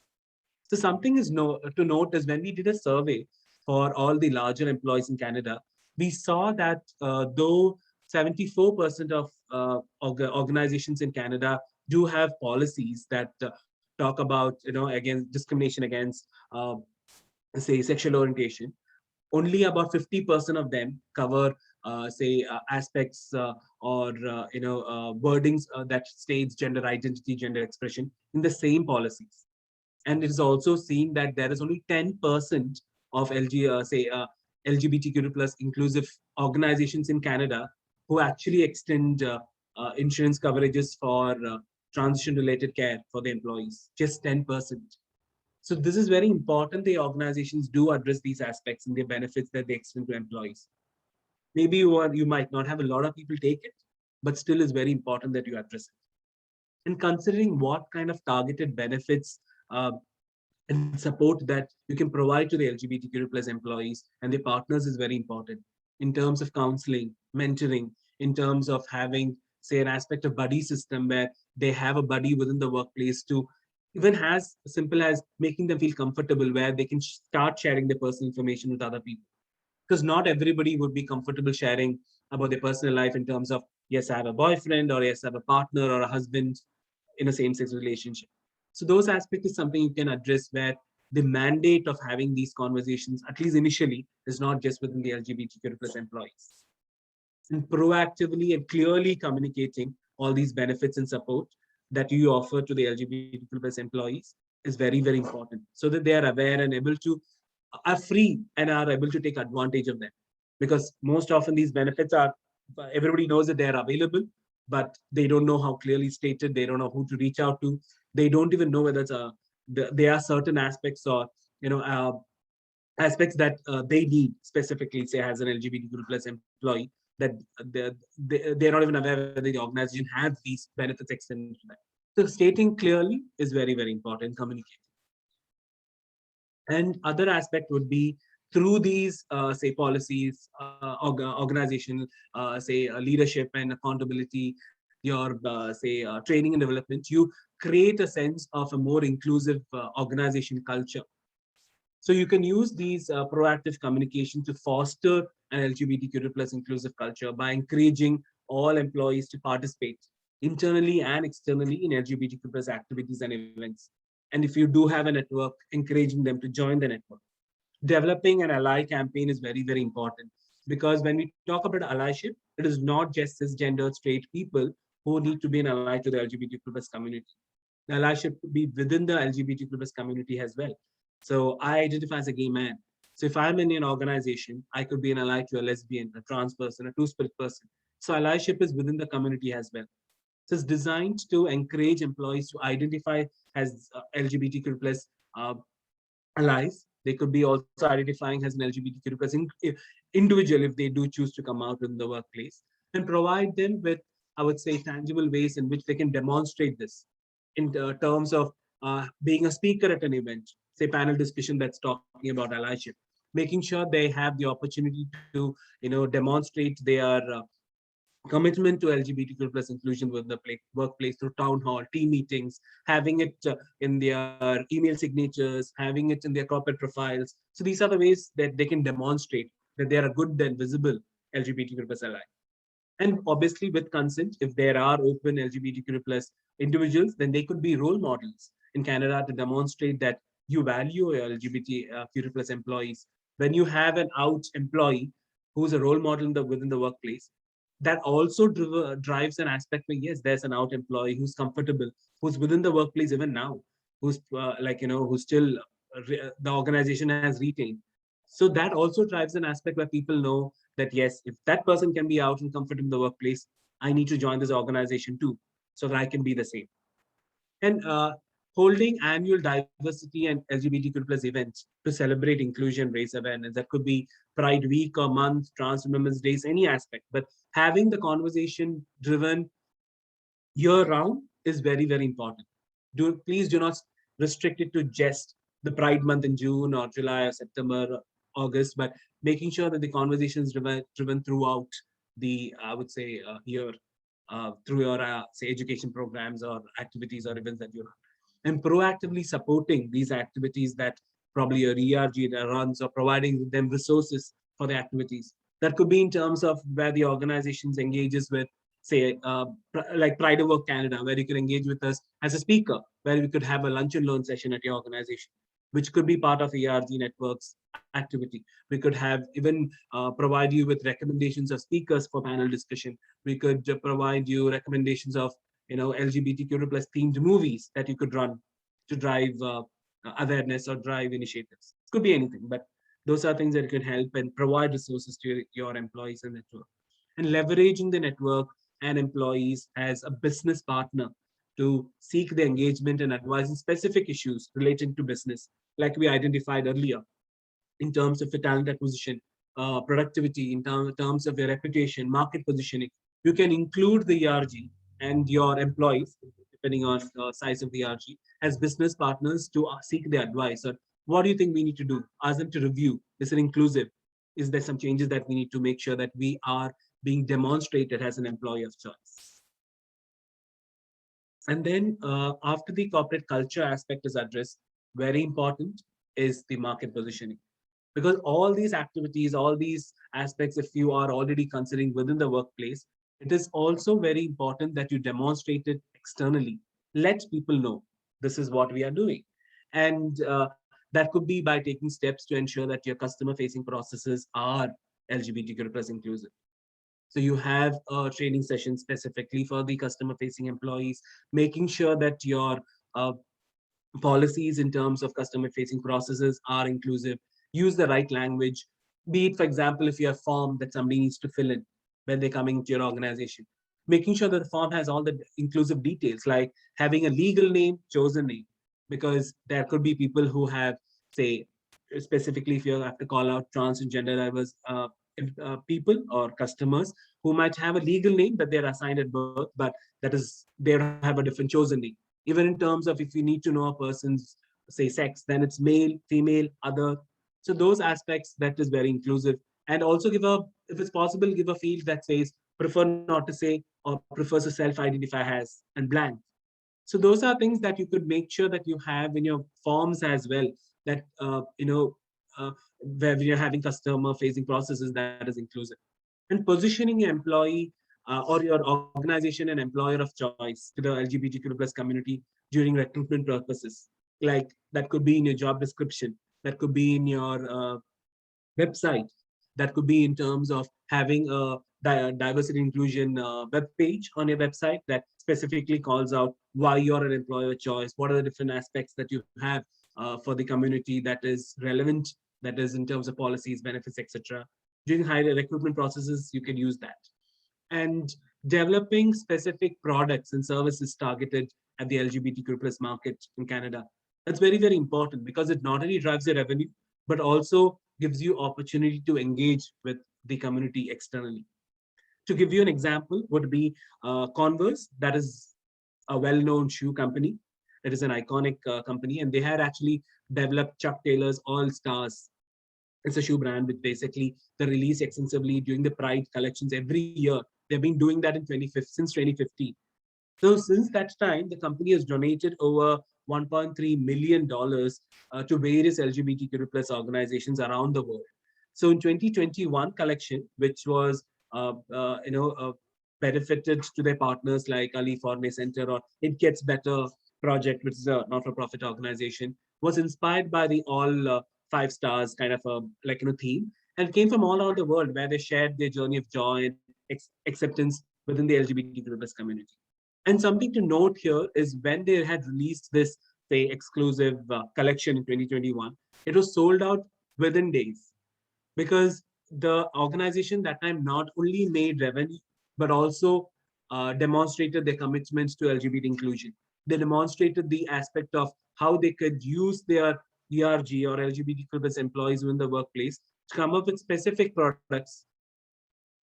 So something is to note is when we did a survey for all the larger employees in Canada, we saw that though 74% of organizations in Canada do have policies that talk about, against discrimination against, say, sexual orientation, only about 50% of them cover, say, aspects or wordings that states gender identity, gender expression in the same policies. And it is also seen that there is only 10% of LGBTQ plus inclusive organizations in Canada who actually extend insurance coverages for transition related care for the employees, just 10%. So this is very important. The organizations do address these aspects and the benefits that they extend to employees. Maybe you might not have a lot of people take it, but still is very important that you address it. And considering what kind of targeted benefits uh, and support that you can provide to the LGBTQ plus employees and their partners is very important in terms of counseling, mentoring, in terms of having, say, an aspect of buddy system where they have a buddy within the workplace to even as simple as making them feel comfortable where they can start sharing their personal information with other people. Because not everybody would be comfortable sharing about their personal life in terms of, yes, I have a boyfriend, or yes, I have a partner or a husband in a same-sex relationship. So those aspects is something you can address where the mandate of having these conversations, at least initially, is not just within the LGBTQ plus employees. And proactively and clearly communicating all these benefits and support that you offer to the LGBTQ plus employees is very, very important so that they are aware and able to, are free and are able to take advantage of them. Because most often these benefits are, everybody knows that they are available, but they don't know how clearly stated, they don't know who to reach out to, they don't even know whether there are certain aspects or aspects that they need specifically, say, as an LGBTQ plus employee, that they're not even aware whether the organization has these benefits extended to them. So stating clearly is very, very important, communicating. And other aspect would be through these, say, policies, organizational, say, leadership and accountability, your, say, training and development, you create a sense of a more inclusive organization culture. So you can use these proactive communication to foster an LGBTQ plus inclusive culture by encouraging all employees to participate internally and externally in LGBTQ plus activities and events. And if you do have a network, encouraging them to join the network. Developing an ally campaign is very, very important, because when we talk about allyship, it is not just cisgender straight people who need to be an ally to the LGBTQ plus community. The allyship could be within the LGBTQ plus community as well. So I identify as a gay man. So if I'm in an organization, I could be an ally to a lesbian, a trans person, a two-spirit person. So allyship is within the community as well. So it's designed to encourage employees to identify as LGBTQ plus allies. They could be also identifying as an LGBTQ plus individual if they do choose to come out in the workplace, and provide them with, I would say, tangible ways in which they can demonstrate this in terms of being a speaker at an event, say panel discussion that's talking about allyship, making sure they have the opportunity to, demonstrate their commitment to LGBTQ plus inclusion with the workplace through town hall, team meetings, having it in their email signatures, having it in their corporate profiles. So these are the ways that they can demonstrate that they are a good and visible LGBTQ plus ally. And obviously with consent, if there are open LGBTQ plus individuals, then they could be role models in Canada to demonstrate that you value your LGBTQ plus employees. When you have an out employee who's a role model within the workplace, that also drives an aspect where, yes, there's an out employee who's comfortable, who's within the workplace even now, who's who's still the organization has retained. So that also drives an aspect where people know that yes, if that person can be out and comfortable in the workplace, I need to join this organization too, so that I can be the same. And holding annual diversity and LGBTQ plus events to celebrate inclusion, race awareness. That could be Pride Week or month, Trans Women's Days, any aspect. But having the conversation driven year round is very, very important. Please do not restrict it to just the Pride month in June or July or September or August, but making sure that the conversation is driven throughout the, I would say, year, through your, say, education programs or activities or events that you run. And proactively supporting these activities that probably your ERG runs, or providing them resources for the activities. That could be in terms of where the organizations engages with, say, like Pride of Work Canada, where you could engage with us as a speaker, where we could have a lunch and learn session at your organization, which could be part of ERG networks activity. We could have even provide you with recommendations of speakers for panel discussion. We could provide you recommendations of LGBTQ plus themed movies that you could run to drive awareness or drive initiatives. It could be anything, but those are things that could help and provide resources to your employees and network. And leveraging the network and employees as a business partner to seek the engagement and advice in specific issues relating to business, like we identified earlier, in terms of your talent acquisition, productivity, in terms of your reputation, market positioning. You can include the ERG and your employees, depending on the size of the ERG, as business partners to seek their advice. Or what do you think we need to do? Ask them to review. Is it inclusive? Is there some changes that we need to make sure that we are being demonstrated as an employee of choice? And then after the corporate culture aspect is addressed, very important is the market positioning. Because all these activities, all these aspects, if you are already considering within the workplace, it is also very important that you demonstrate it externally. Let people know this is what we are doing. And that could be by taking steps to ensure that your customer facing processes are LGBTQ plus inclusive. So you have a training session specifically for the customer facing employees, making sure that your policies in terms of customer facing processes are inclusive. Use the right language. Be it, for example, if you have a form that somebody needs to fill in when they're coming to your organization, making sure that the form has all the inclusive details, like having a legal name, chosen name, because there could be people who have, say, specifically if you have to call out trans and gender diverse people or customers who might have a legal name that they're assigned at birth, but that is they have a different chosen name. Even in terms of if you need to know a person's, say, sex, then it's male, female, other. So those aspects, that is very inclusive. And also give a, if it's possible, give a field that says prefer not to say or prefers to self-identify as and blank. So those are things that you could make sure that you have in your forms as well, that where you're having customer facing processes that is inclusive. And positioning your employee or your organization an employer of choice to the LGBTQ plus community during recruitment purposes. Like that could be in your job description, that could be in your website, that could be in terms of having a diversity inclusion web page on your website that specifically calls out why you're an employer of choice, what are the different aspects that you have for the community that is relevant, that is in terms of policies, benefits, etc. During higher recruitment processes, you can use that. And developing specific products and services targeted at the LGBTQ plus market in Canada. That's very, very important because it not only drives your revenue, but also gives you opportunity to engage with the community externally. To give you an example would be Converse, that is a well-known shoe company. It is an iconic company, and they had actually developed Chuck Taylor's All Stars. It's a shoe brand with basically the release extensively during the Pride collections every year. They've been doing that since 2015. So since that time, the company has donated over $1.3 million to various LGBTQ plus organizations around the world. So in 2021 collection, which was benefited to their partners like Ali Forney Center or It Gets Better Project, which is a not-for-profit organization, was inspired by the all 5 stars kind of theme, and came from all around the world where they shared their journey of joy and acceptance within the LGBTQ plus community. And something to note here is when they had released this say, exclusive collection in 2021. It was sold out within days because the organization that time not only made revenue, but also demonstrated their commitments to LGBT inclusion. They demonstrated the aspect of how they could use their ERG or LGBTQ plus employees in the workplace to come up with specific products.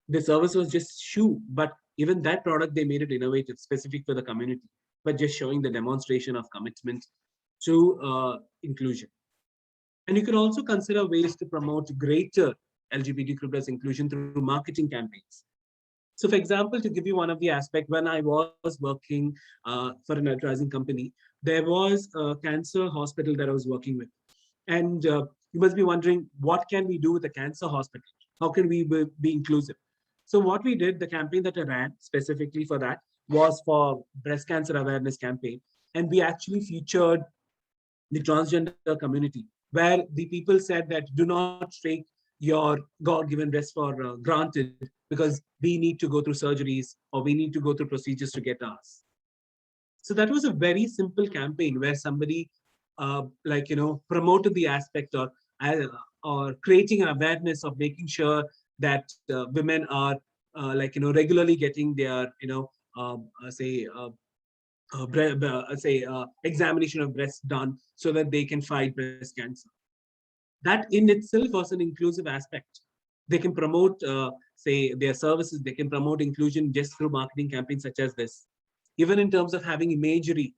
The service was just shoe, but even that product, they made it innovative, specific for the community, but just showing the demonstration of commitment to inclusion. And you could also consider ways to promote greater LGBTQ plus inclusion through marketing campaigns. So for example, to give you one of the aspects, when I was working for an advertising company, there was a cancer hospital that I was working with. And you must be wondering, what can we do with a cancer hospital? How can we be inclusive? So what we did, the campaign that I ran specifically for that was for breast cancer awareness campaign. And we actually featured the transgender community, where the people said that do not take your God-given rest for granted, because we need to go through surgeries or we need to go through procedures to get ours. So that was a very simple campaign where somebody, promoted the aspect uh, or creating awareness of making sure that women are, regularly getting their, examination of breast done so that they can fight breast cancer. That in itself was an inclusive aspect. They can promote, say, their services, they can promote inclusion just through marketing campaigns such as this. Even in terms of having imagery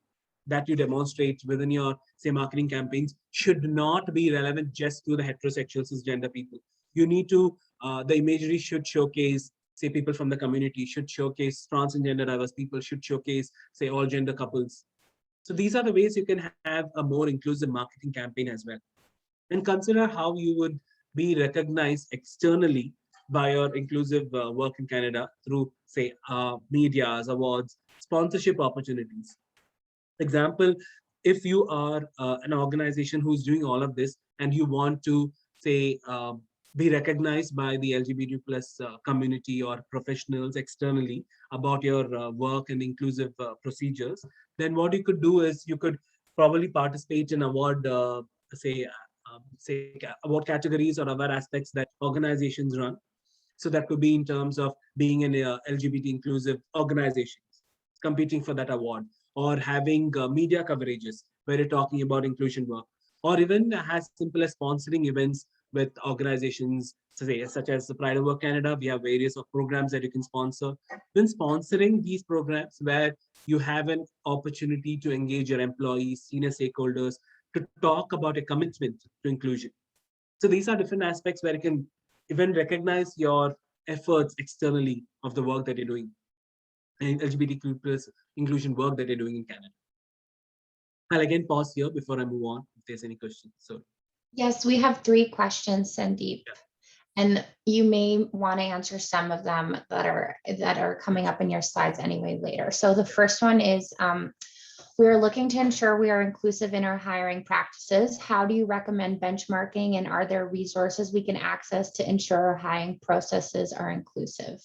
that you demonstrate within your, say, marketing campaigns should not be relevant just to the heterosexual cisgender people. You need to, the imagery should showcase, say, people from the community, should showcase trans and gender diverse people, should showcase, say, all gender couples. So these are the ways you can have a more inclusive marketing campaign as well. And consider how you would be recognized externally by your inclusive work in Canada through, say, medias, awards, sponsorship opportunities. Example, if you are an organization who's doing all of this and you want to, say, be recognized by the LGBT plus community or professionals externally about your work and inclusive procedures, then what you could do is you could probably participate in award, award categories or other aspects that organizations run. So that could be in terms of being an LGBT inclusive organization, competing for that award, or having media coverages where you're talking about inclusion work, or even as simple as sponsoring events with organizations such as the Pride of Work Canada. We have various of programs that you can sponsor. When sponsoring these programs where you have an opportunity to engage your employees, senior stakeholders, to talk about a commitment to inclusion. So these are different aspects where you can even recognize your efforts externally of the work that you're doing and LGBTQ plus inclusion work that you're doing in Canada. I'll again pause here before I move on if there's any questions. So Yes, we have 3 questions, Sandeep. Yeah. And you may want to answer some of them that are coming up in your slides anyway later. So the first one is, we are looking to ensure we are inclusive in our hiring practices. How do you recommend benchmarking, and are there resources we can access to ensure our hiring processes are inclusive?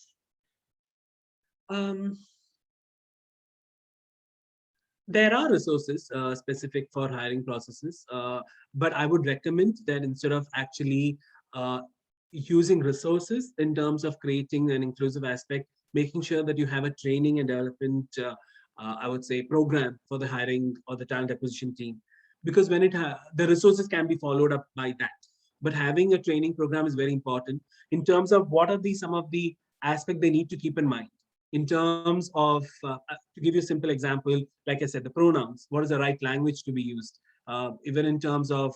There are resources specific for hiring processes, but I would recommend that instead of actually using resources in terms of creating an inclusive aspect, making sure that you have a training and development, I would say, program for the hiring or the talent acquisition team. Because when the resources can be followed up by that. But having a training program is very important in terms of what are some of the aspects they need to keep in mind. In terms of, to give you a simple example, like I said, the pronouns, what is the right language to be used? Even in terms of,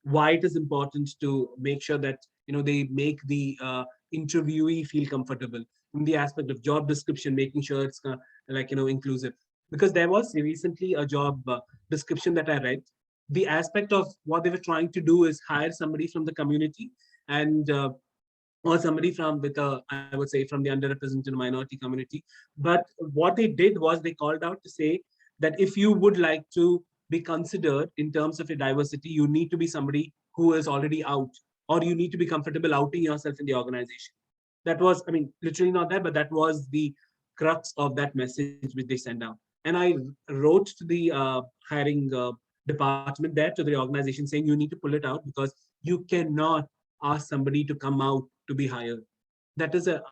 why it is important to make sure that, they make the interviewee feel comfortable. In the aspect of job description, making sure it's inclusive. Because there was recently a job description that I read. The aspect of what they were trying to do is hire somebody from the community and or somebody from I would say, from the underrepresented minority community. But what they did was they called out to say that if you would like to be considered in terms of a diversity, you need to be somebody who is already out, or you need to be comfortable outing yourself in the organization. That was, I mean, literally not that, but that was the crux of that message which they sent out. And And I wrote to the hiring department there, to the organization, saying you need to pull it out because you cannot ask somebody to come out to be hired. That is a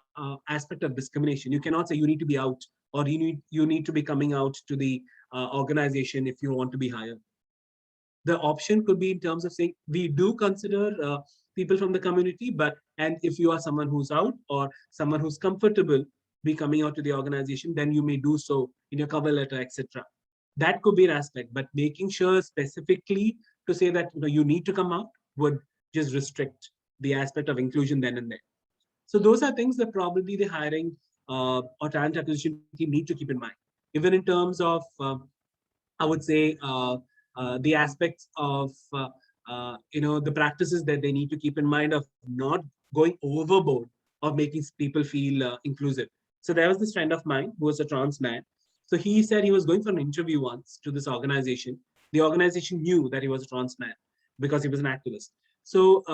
aspect of discrimination. You cannot say you need to be out, or you need to be coming out to the organization if you want to be hired. The option could be in terms of saying we do consider people from the community, and if you are someone who's out or someone who's comfortable be coming out to the organization, then you may do so in your cover letter, etc. That could be an aspect, but making sure specifically to say that you need to come out would just restrict the aspect of inclusion then and there. So those are things that probably the hiring or talent acquisition team need to keep in mind, even in terms of I would say the aspects of the practices that they need to keep in mind of not going overboard of making people feel inclusive. So there was this friend of mine who was a trans man. So he said he was going for an interview once to this organization. The organization knew that he was a trans man because he was an activist. So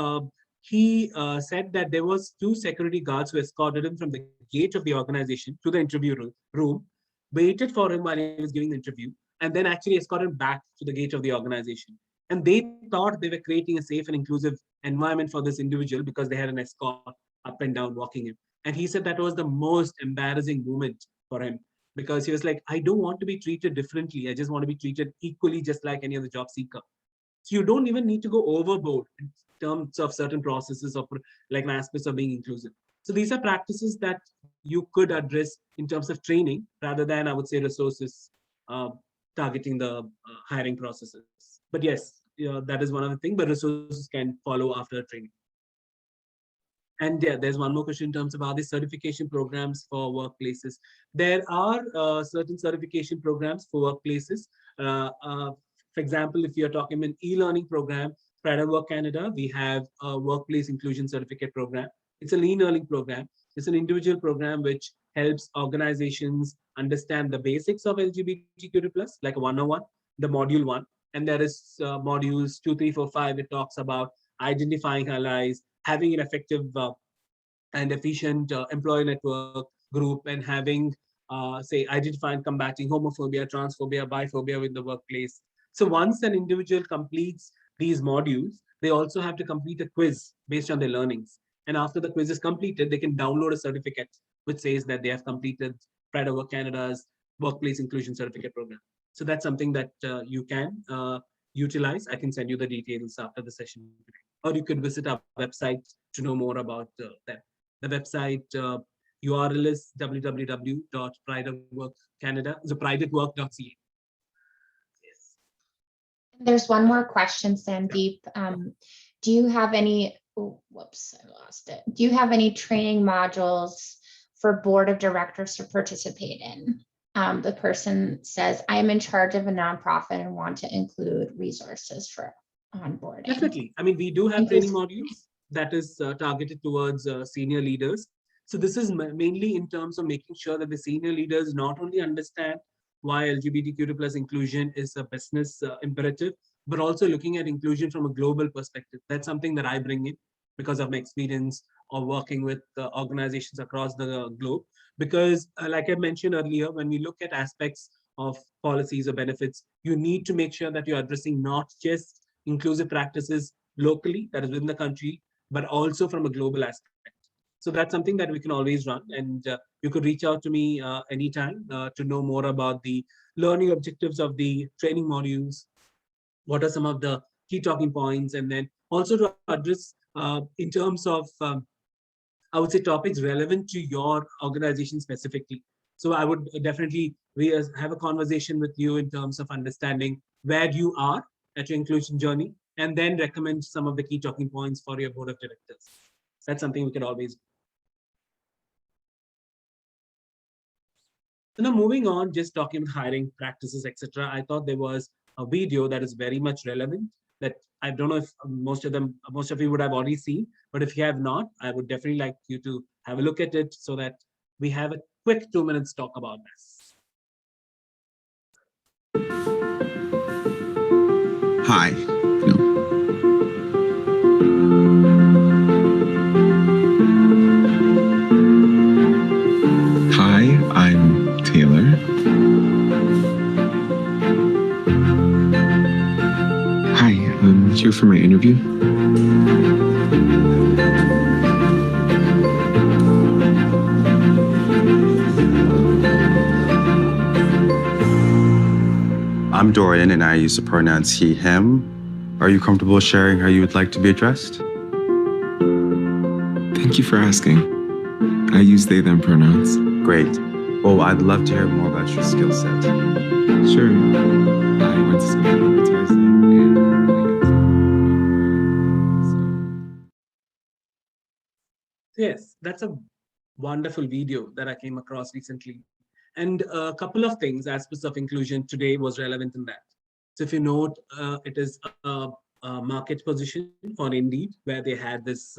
he said that there was 2 security guards who escorted him from the gate of the organization to the interview room, waited for him while he was giving the interview, and then actually escorted him back to the gate of the organization. And they thought they were creating a safe and inclusive environment for this individual because they had an escort up and down walking him. And he said that was the most embarrassing moment for him because he was like, I don't want to be treated differently. I just want to be treated equally, just like any other job seeker. So you don't even need to go overboard in terms of certain processes of like aspects of being inclusive. So these are practices that you could address in terms of training rather than, I would say, resources targeting the hiring processes. But yes, that is one of the things, but resources can follow after training. And yeah, there's one more question in terms of are there certification programs for workplaces? There are certain certification programs for workplaces. For example, if you're talking an e-learning program, Pride of Work Canada, we have a workplace inclusion certificate program. It's an e-learning program. It's an individual program which helps organizations understand the basics of LGBTQ+, like a 101, the module 1. And there is modules 2, 3, 4, 5. It talks about identifying allies, having an effective and efficient employee network group, and having, say, identifying, combating homophobia, transphobia, biphobia with the workplace. So once an individual completes these modules, they also have to complete a quiz based on their learnings. And after the quiz is completed, they can download a certificate which says that they have completed Pride of Work Canada's Workplace Inclusion Certificate Program. So that's something that you can utilize. I can send you the details after the session. Or you could visit our website to know more about that. The website URL is www.prideatwork.canada, so prideatwork.ca. Yes. There's one more question, Sandeep. Do you have any, whoops, I lost it. Do you have any training modules for board of directors to participate in? The person says, I am in charge of a nonprofit and want to include resources for onboarding. Definitely. I mean, we do have training modules that is targeted towards senior leaders. So this is mainly in terms of making sure that the senior leaders not only understand why LGBTQ plus inclusion is a business imperative, but also looking at inclusion from a global perspective. That's something that I bring in because of my experience of working with organizations across the globe. Because like I mentioned earlier, when we look at aspects of policies or benefits, you need to make sure that you're addressing not just inclusive practices locally, that is within the country, but also from a global aspect. So that's something that we can always run. And you could reach out to me anytime to know more about the learning objectives of the training modules. What are some of the key talking points? And then also to address in terms of, I would say, topics relevant to your organization specifically. So I would definitely have a conversation with you in terms of understanding where you are at your inclusion journey, and then recommend some of the key talking points for your board of directors. That's something we can always do. So now moving on, just talking about hiring practices, etc. I thought there was a video that is very much relevant that I don't know if most of you would have already seen, but if you have not, I would definitely like you to have a look at it so that we have a quick 2 minutes talk about this. Hi. Hi, I'm Taylor. here for my interview? I'm Dorian and I use the pronouns he, him. Are you comfortable sharing how you would like to be addressed? Thank you for asking. I use they, them pronouns. Great. Well, I'd love to hear more about your skill set. Sure. I went to school in advertising and Yes, that's a wonderful video that I came across recently. And a couple of things, aspects of inclusion today was relevant in that. So if you note, it is a market position for Indeed, where they had this,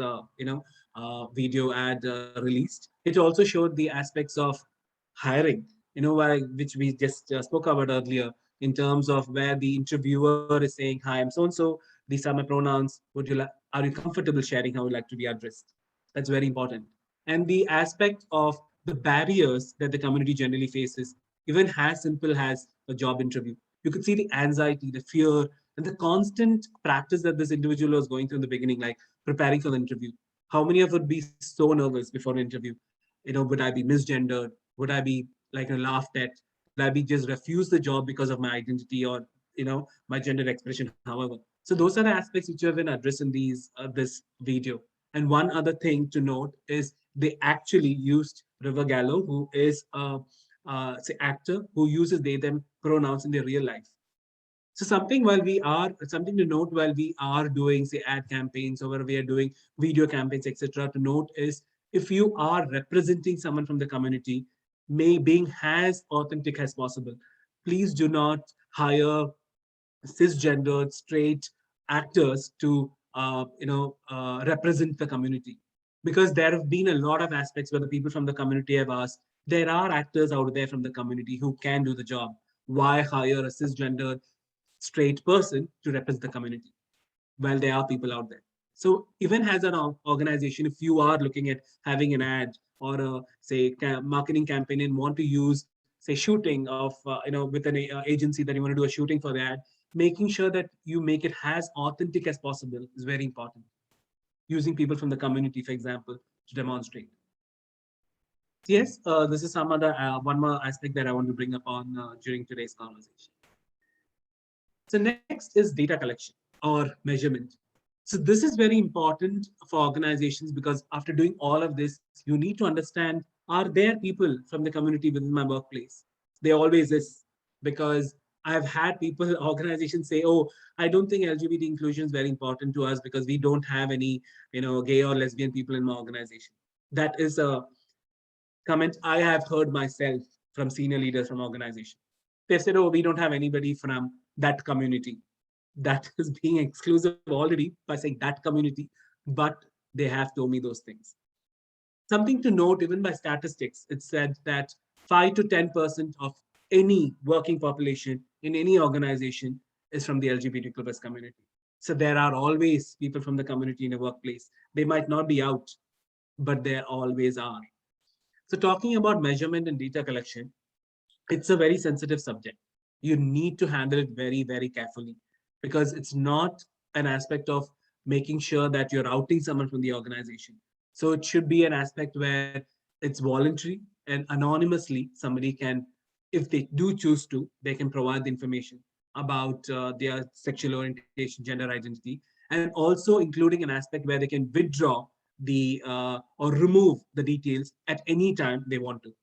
video ad released. It also showed the aspects of hiring, which we just spoke about earlier, in terms of where the interviewer is saying, "Hi, I'm so and so. These are my pronouns. Are you comfortable sharing how you like to be addressed?" That's very important. And the aspect of the barriers that the community generally faces, even as simple as a job interview. You could see the anxiety, the fear, and the constant practice that this individual was going through in the beginning, like preparing for the interview. How many of would be so nervous before an interview? Would I be misgendered? Would I be laughed at? Would I be just refuse the job because of my identity or my gender expression? However, so those are the aspects which have been addressed in this video. And one other thing to note is they actually used River Gallo, who is a say actor who uses they them pronouns in their real life. So something to note while we are doing say ad campaigns or where we are doing video campaigns, etc. To note is if you are representing someone from the community, being as authentic as possible. Please do not hire cisgendered straight actors to represent the community, because there have been a lot of aspects where the people from the community have asked, there are actors out there from the community who can do the job. Why hire a cisgendered straight person to represent the community? Well, there are people out there. So even as an organization, if you are looking at having an ad or a say marketing campaign and want to use say shooting of with an agency that you want to do a shooting for the ad, making sure that you make it as authentic as possible is very important. Using people from the community, for example, to demonstrate. Yes, this is some other one more aspect that I want to bring up on during today's conversation. So next is data collection or measurement. So this is very important for organizations because after doing all of this, you need to understand, are there people from the community within my workplace? There always is, because I've had people, organizations say, oh, I don't think LGBT inclusion is very important to us because we don't have any, gay or lesbian people in my organization. That is a comment I have heard myself from senior leaders from organizations. They said, oh, we don't have anybody from that community. That is being exclusive already by saying that community, but they have told me those things. Something to note, even by statistics, it said that 5 to 10% of any working population in any organization is from the LGBTQ plus community. So there are always people from the community in a workplace. They might not be out, but there always are. So talking about measurement and data collection, it's a very sensitive subject. You need to handle it very, very carefully, because it's not an aspect of making sure that you're outing someone from the organization. So it should be an aspect where it's voluntary and anonymously somebody can, if they do choose to, they can provide the information about their sexual orientation, gender identity, and also including an aspect where they can withdraw the or remove the details at any time they want to.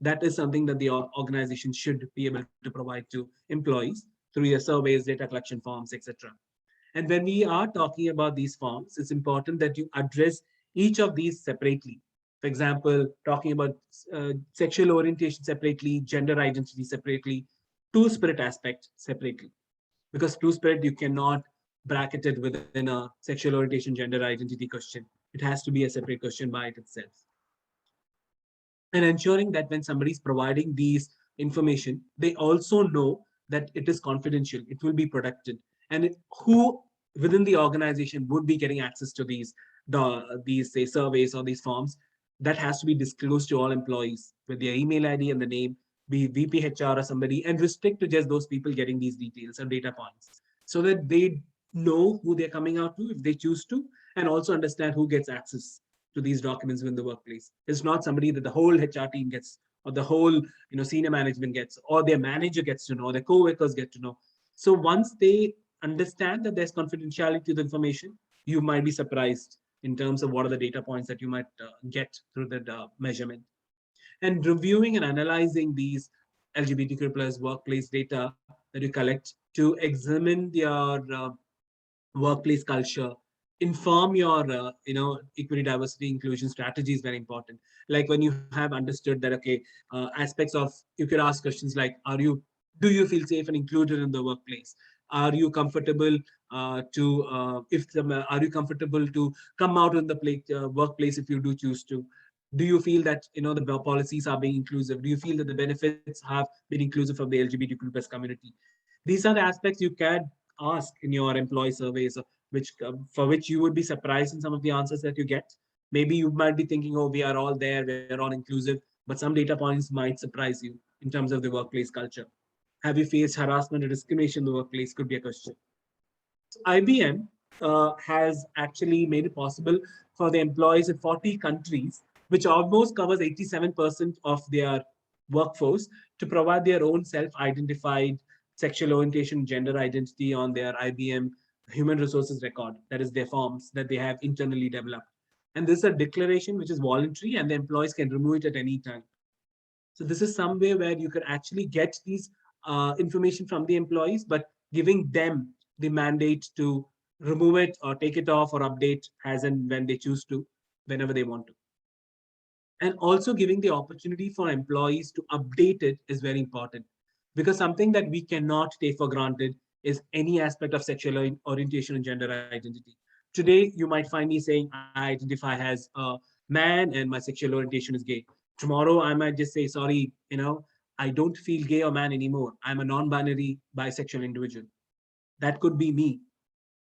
That is something that the organization should be able to provide to employees through your surveys, data collection forms, etc. And when we are talking about these forms, it's important that you address each of these separately. For example, talking about sexual orientation separately, gender identity separately, two-spirit aspect separately. Because two-spirit, you cannot bracket it within a sexual orientation, gender identity question. It has to be a separate question by it itself. And ensuring that when somebody is providing these information, they also know that it is confidential, it will be protected, and who within the organization would be getting access to these say surveys or these forms, that has to be disclosed to all employees with their email ID and the name, be VPHR or somebody, and restrict to just those people getting these details or data points, so that they know who they're coming out to if they choose to, and also understand who gets access to these documents within the workplace. It's not somebody that the whole HR team gets, or the whole senior management gets, or their manager gets to know, their co-workers get to know. So once they understand that there's confidentiality to the information, you might be surprised in terms of what are the data points that you might get through that measurement. And reviewing and analyzing these LGBTQ plus workplace data that you collect to examine your workplace culture, inform your equity, diversity, inclusion strategy is very important. Like when you have understood that, okay, aspects of, you could ask questions like, do you feel safe and included in the workplace? Are you comfortable to if the, are you comfortable to come out in the workplace if you do choose to? Do you feel that the policies are being inclusive? Do you feel that the benefits have been inclusive of the LGBTQ plus community? These are the aspects you can ask in your employee surveys, which for which you would be surprised in some of the answers that you get. Maybe you might be thinking, oh, we are all there, we are all inclusive, but some data points might surprise you in terms of the workplace culture. Have you faced harassment or discrimination in the workplace? Could be a question. So IBM has actually made it possible for the employees in 40 countries, which almost covers 87% of their workforce, to provide their own self-identified sexual orientation, gender identity on their IBM human resources record. That is their forms that they have internally developed. And this is a declaration which is voluntary, and the employees can remove it at any time. So this is some way where you can actually get these information from the employees, but giving them the mandate to remove it or take it off or update as and when they choose to, whenever they want to. And also giving the opportunity for employees to update it is very important, because something that we cannot take for granted is any aspect of sexual orientation and gender identity. Today, you might find me saying I identify as a man and my sexual orientation is gay. Tomorrow, I might just say, sorry, I don't feel gay or man anymore. I'm a non-binary bisexual individual. That could be me.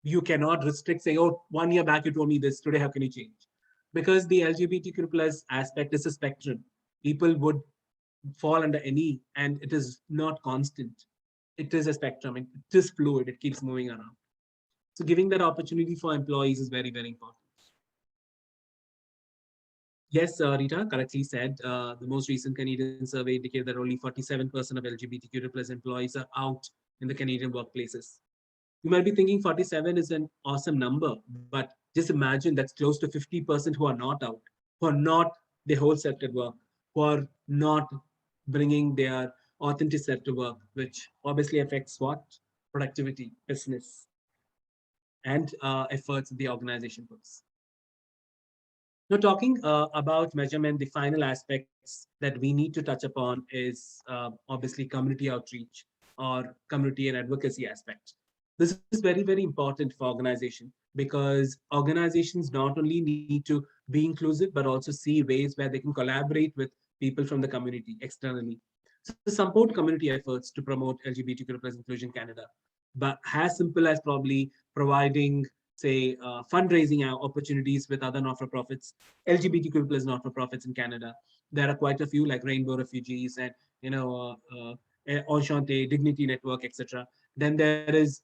You cannot restrict saying, oh, 1 year back you told me this, today how can you change? Because the LGBTQ plus aspect is a spectrum. People would fall under any, and it is not constant. It is a spectrum. It is fluid. It keeps moving around. So giving that opportunity for employees is very, very important. Yes, Rita correctly said, the most recent Canadian survey indicated that only 47% of LGBTQ plus employees are out in the Canadian workplaces. You might be thinking 47 is an awesome number, but just imagine that's close to 50% who are not out, who are not the whole set at work, who are not bringing their authentic set to work, which obviously affects what? Productivity, business, and efforts the organization puts. Now, talking about measurement, the final aspects that we need to touch upon is obviously community outreach or community and advocacy aspect. This is very, very important for organization, because organizations not only need to be inclusive, but also see ways where they can collaborate with people from the community externally. So support community efforts to promote LGBTQ plus inclusion Canada, but as simple as probably providing, say, fundraising opportunities with other not-for-profits, LGBTQ plus not-for-profits in Canada. There are quite a few, like Rainbow Refugees and Enchante, Dignity Network, etc. Then there is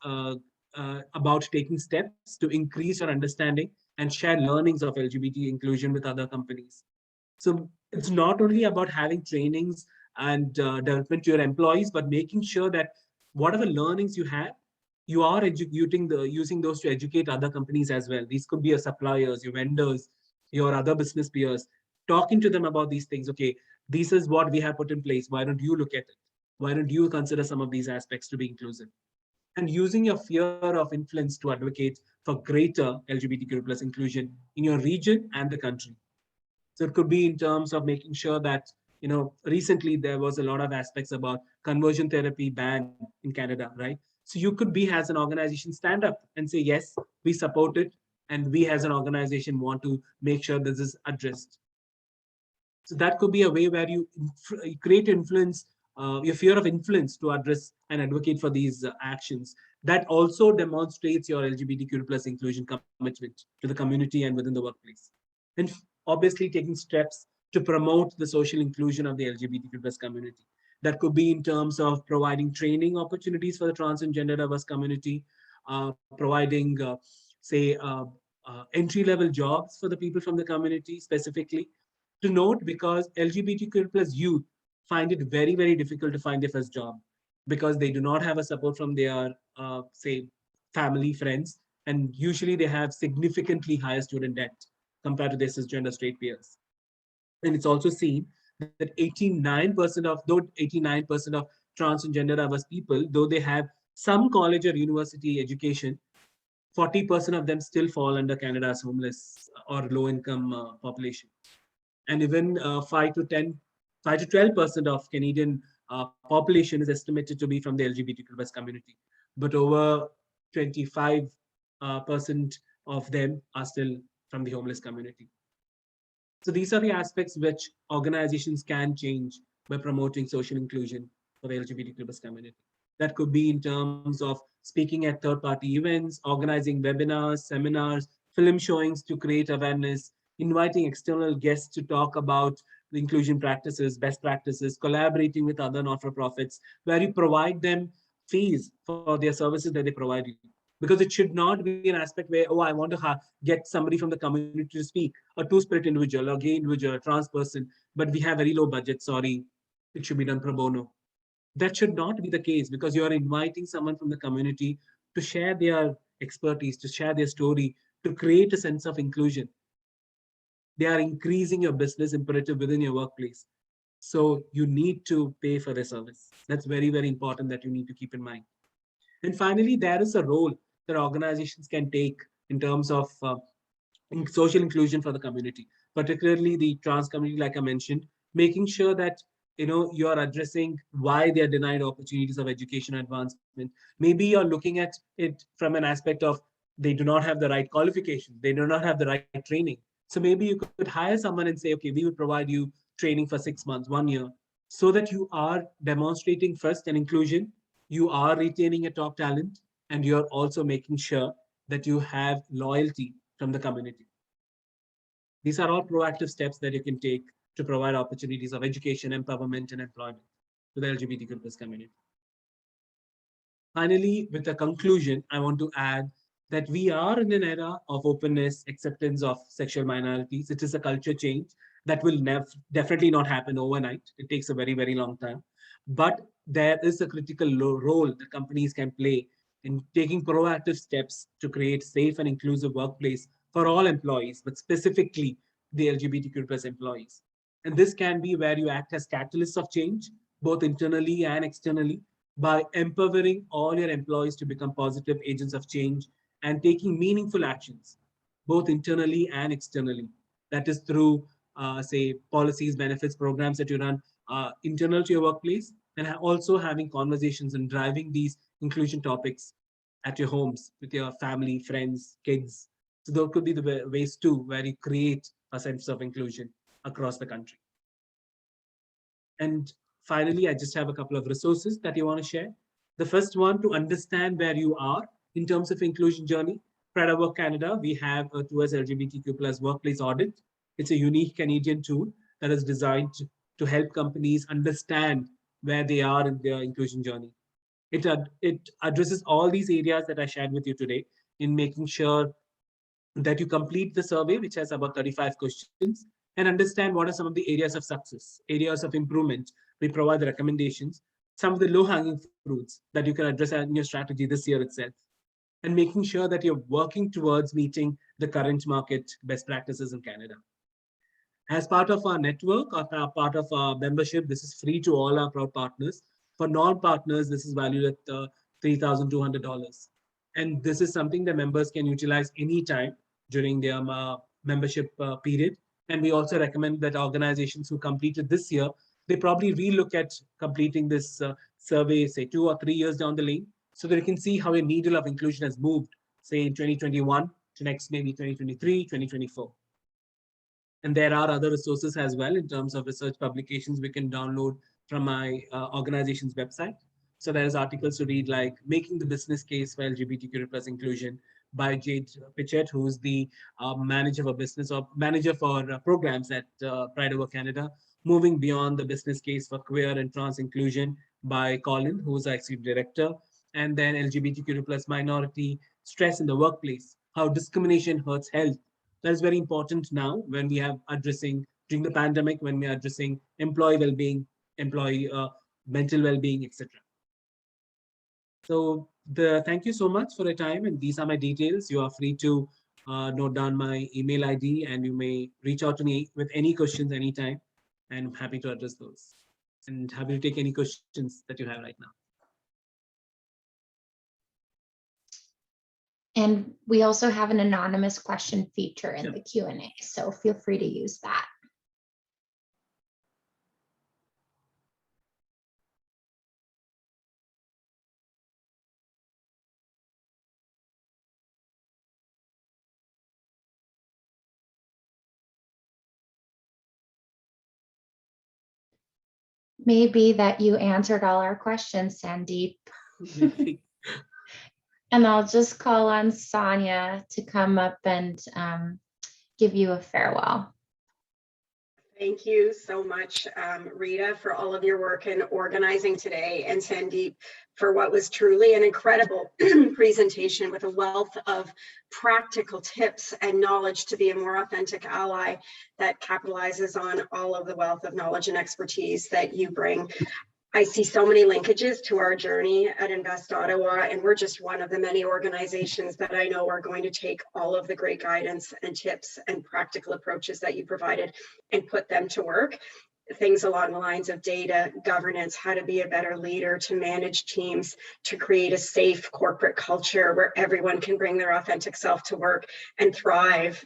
about taking steps to increase your understanding and share learnings of LGBT inclusion with other companies. So it's not only about having trainings and development to your employees, but making sure that whatever learnings you have, you are using those to educate other companies as well. These could be your suppliers, your vendors, your other business peers, talking to them about these things. Okay, this is what we have put in place. Why don't you look at it? Why don't you consider some of these aspects to be inclusive? And using your fear of influence to advocate for greater LGBTQ plus inclusion in your region and the country. So it could be in terms of making sure that, recently there was a lot of aspects about conversion therapy ban in Canada, right? So you could be, as an organization, stand up and say, yes, we support it. And we as an organization want to make sure this is addressed. So that could be a way where you create influence, your fear of influence to address and advocate for these actions. That also demonstrates your LGBTQ plus inclusion commitment to the community and within the workplace. And obviously taking steps to promote the social inclusion of the LGBTQ plus community. That could be in terms of providing training opportunities for the trans and gender diverse community, providing, say, entry-level jobs for the people from the community specifically. To note, because LGBTQ plus youth find it very, very difficult to find their first job because they do not have a support from their, say, family, friends, and usually they have significantly higher student debt compared to their cisgender straight peers. And it's also seen that 89% of, though 89% of trans and gender diverse people, though they have some college or university education, 40% of them still fall under Canada's homeless or low income population. And even 5 to 12% of Canadian population is estimated to be from the LGBTQ plus community. But over 25% of them are still from the homeless community. So these are the aspects which organizations can change by promoting social inclusion for the LGBTQ plus community. That could be in terms of speaking at third-party events, organizing webinars, seminars, film showings to create awareness, inviting external guests to talk about the inclusion practices, best practices, collaborating with other not-for-profits, where you provide them fees for their services that they provide you. Because it should not be an aspect where, oh, I want to get somebody from the community to speak, a two-spirit individual, a gay individual, a trans person, but we have very low budget, sorry, it should be done pro bono. That should not be the case because you are inviting someone from the community to share their expertise, to share their story, to create a sense of inclusion. They are increasing your business imperative within your workplace. So you need to pay for their service. That's very, very important that you need to keep in mind. And finally, there is a role that organizations can take in terms of social inclusion for the community, particularly the trans community, like I mentioned, making sure that you are addressing why they are denied opportunities of education advancement. Maybe you're looking at it from an aspect of they do not have the right qualifications, they do not have the right training. So maybe you could hire someone and say, okay, we will provide you training for 6 months, 1 year, so that you are demonstrating first an inclusion, you are retaining a top talent, and you're also making sure that you have loyalty from the community. These are all proactive steps that you can take to provide opportunities of education, empowerment, and employment to the LGBTQ plus community. Finally, with a conclusion, I want to add that we are in an era of openness, acceptance of sexual minorities. It is a culture change that will definitely not happen overnight. It takes a very, very long time. But there is a critical role that companies can play in taking proactive steps to create safe and inclusive workplace for all employees, but specifically the LGBTQ plus employees. And this can be where you act as catalysts of change, both internally and externally, by empowering all your employees to become positive agents of change and taking meaningful actions, both internally and externally. That is through, say, policies, benefits, programs that you run internal to your workplace, and also having conversations and driving these inclusion topics at your homes with your family, friends, kids. So those could be the ways too, where you create a sense of inclusion across the country. And finally, I just have a couple of resources that you want to share. The first one, to understand where you are in terms of inclusion journey. Pride at Work Canada, we have a 2SLGBTQ plus workplace audit. It's a unique Canadian tool that is designed to help companies understand where they are in their inclusion journey. It addresses all these areas that I shared with you today in making sure that you complete the survey, which has about 35 questions, and understand what are some of the areas of success, areas of improvement. We provide the recommendations, some of the low-hanging fruits that you can address in your strategy this year itself, and making sure that you're working towards meeting the current market best practices in Canada. As part of our network, or part of our membership, this is free to all our proud partners. For non-partners, this is valued at $3,200. And this is something that members can utilize anytime during their membership period. And we also recommend that organizations who completed this year, they probably relook at completing this survey, say 2 or 3 years down the lane, so that you can see how a needle of inclusion has moved, say in 2021 to next maybe 2023, 2024. And there are other resources as well in terms of research publications we can download from my organization's website. So there's articles to read like Making the Business Case for LGBTQ plus Inclusion by Jade Pitchett, who's the manager for business or manager for programs at Pride at Work Canada. Moving Beyond the Business Case for Queer and Trans Inclusion by Colin, who's our executive director. and then LGBTQ plus minority, stress in the workplace, how discrimination hurts health. That is very important now when we have addressing during the pandemic, when we are addressing employee well-being, employee mental well-being, etc. So thank you so much for your time, and these are my details. You are free to note down my email ID, and you may reach out to me with any questions anytime, and I'm happy to address those. And happy to take any questions that you have right now. And we also have an anonymous question feature in the Q&A, so feel free to use that. Maybe that you answered all our questions, Sandeep. And I'll just call on Sonia to come up and give you a farewell. Thank you so much, Rita, for all of your work in organizing today, and Sandeep for what was truly an incredible presentation with a wealth of practical tips and knowledge to be a more authentic ally that capitalizes on all of the wealth of knowledge and expertise that you bring. I see so many linkages to our journey at Invest Ottawa, and we're just one of the many organizations that I know are going to take all of the great guidance and tips and practical approaches that you provided and put them to work. Things along the lines of data, governance, how to be a better leader, to manage teams, to create a safe corporate culture where everyone can bring their authentic self to work and thrive.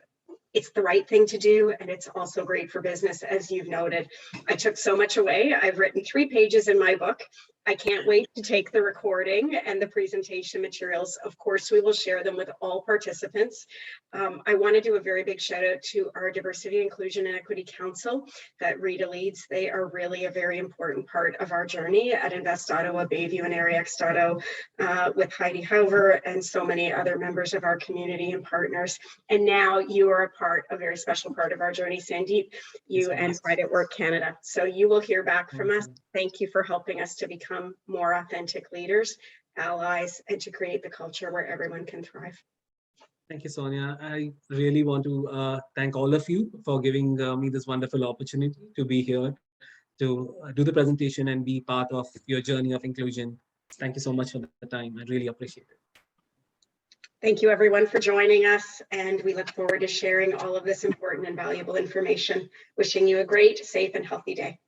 It's the right thing to do, and it's also great for business, as you've noted. I took so much away. I've written 3 pages in my book. I can't wait to take the recording and the presentation materials. Of course, we will share them with all participants. I want to do a very big shout out to our Diversity, Inclusion, and Equity Council that Rita leads. They are really a very important part of our journey at Invest Ottawa, Bayview, and Area X.O, with Heidi Hauver and so many other members of our community and partners. And now you are a very special part of our journey, Sandeep, you and Pride at Work Canada. So you will hear back from us. Thank you for helping us to become more authentic leaders, allies, and to create the culture where everyone can thrive. Thank you, Sonia. I really want to thank all of you for giving me this wonderful opportunity to be here, to do the presentation and be part of your journey of inclusion. Thank you so much for the time. I really appreciate it. Thank you, everyone, for joining us, and we look forward to sharing all of this important and valuable information. Wishing you a great, safe, and healthy day.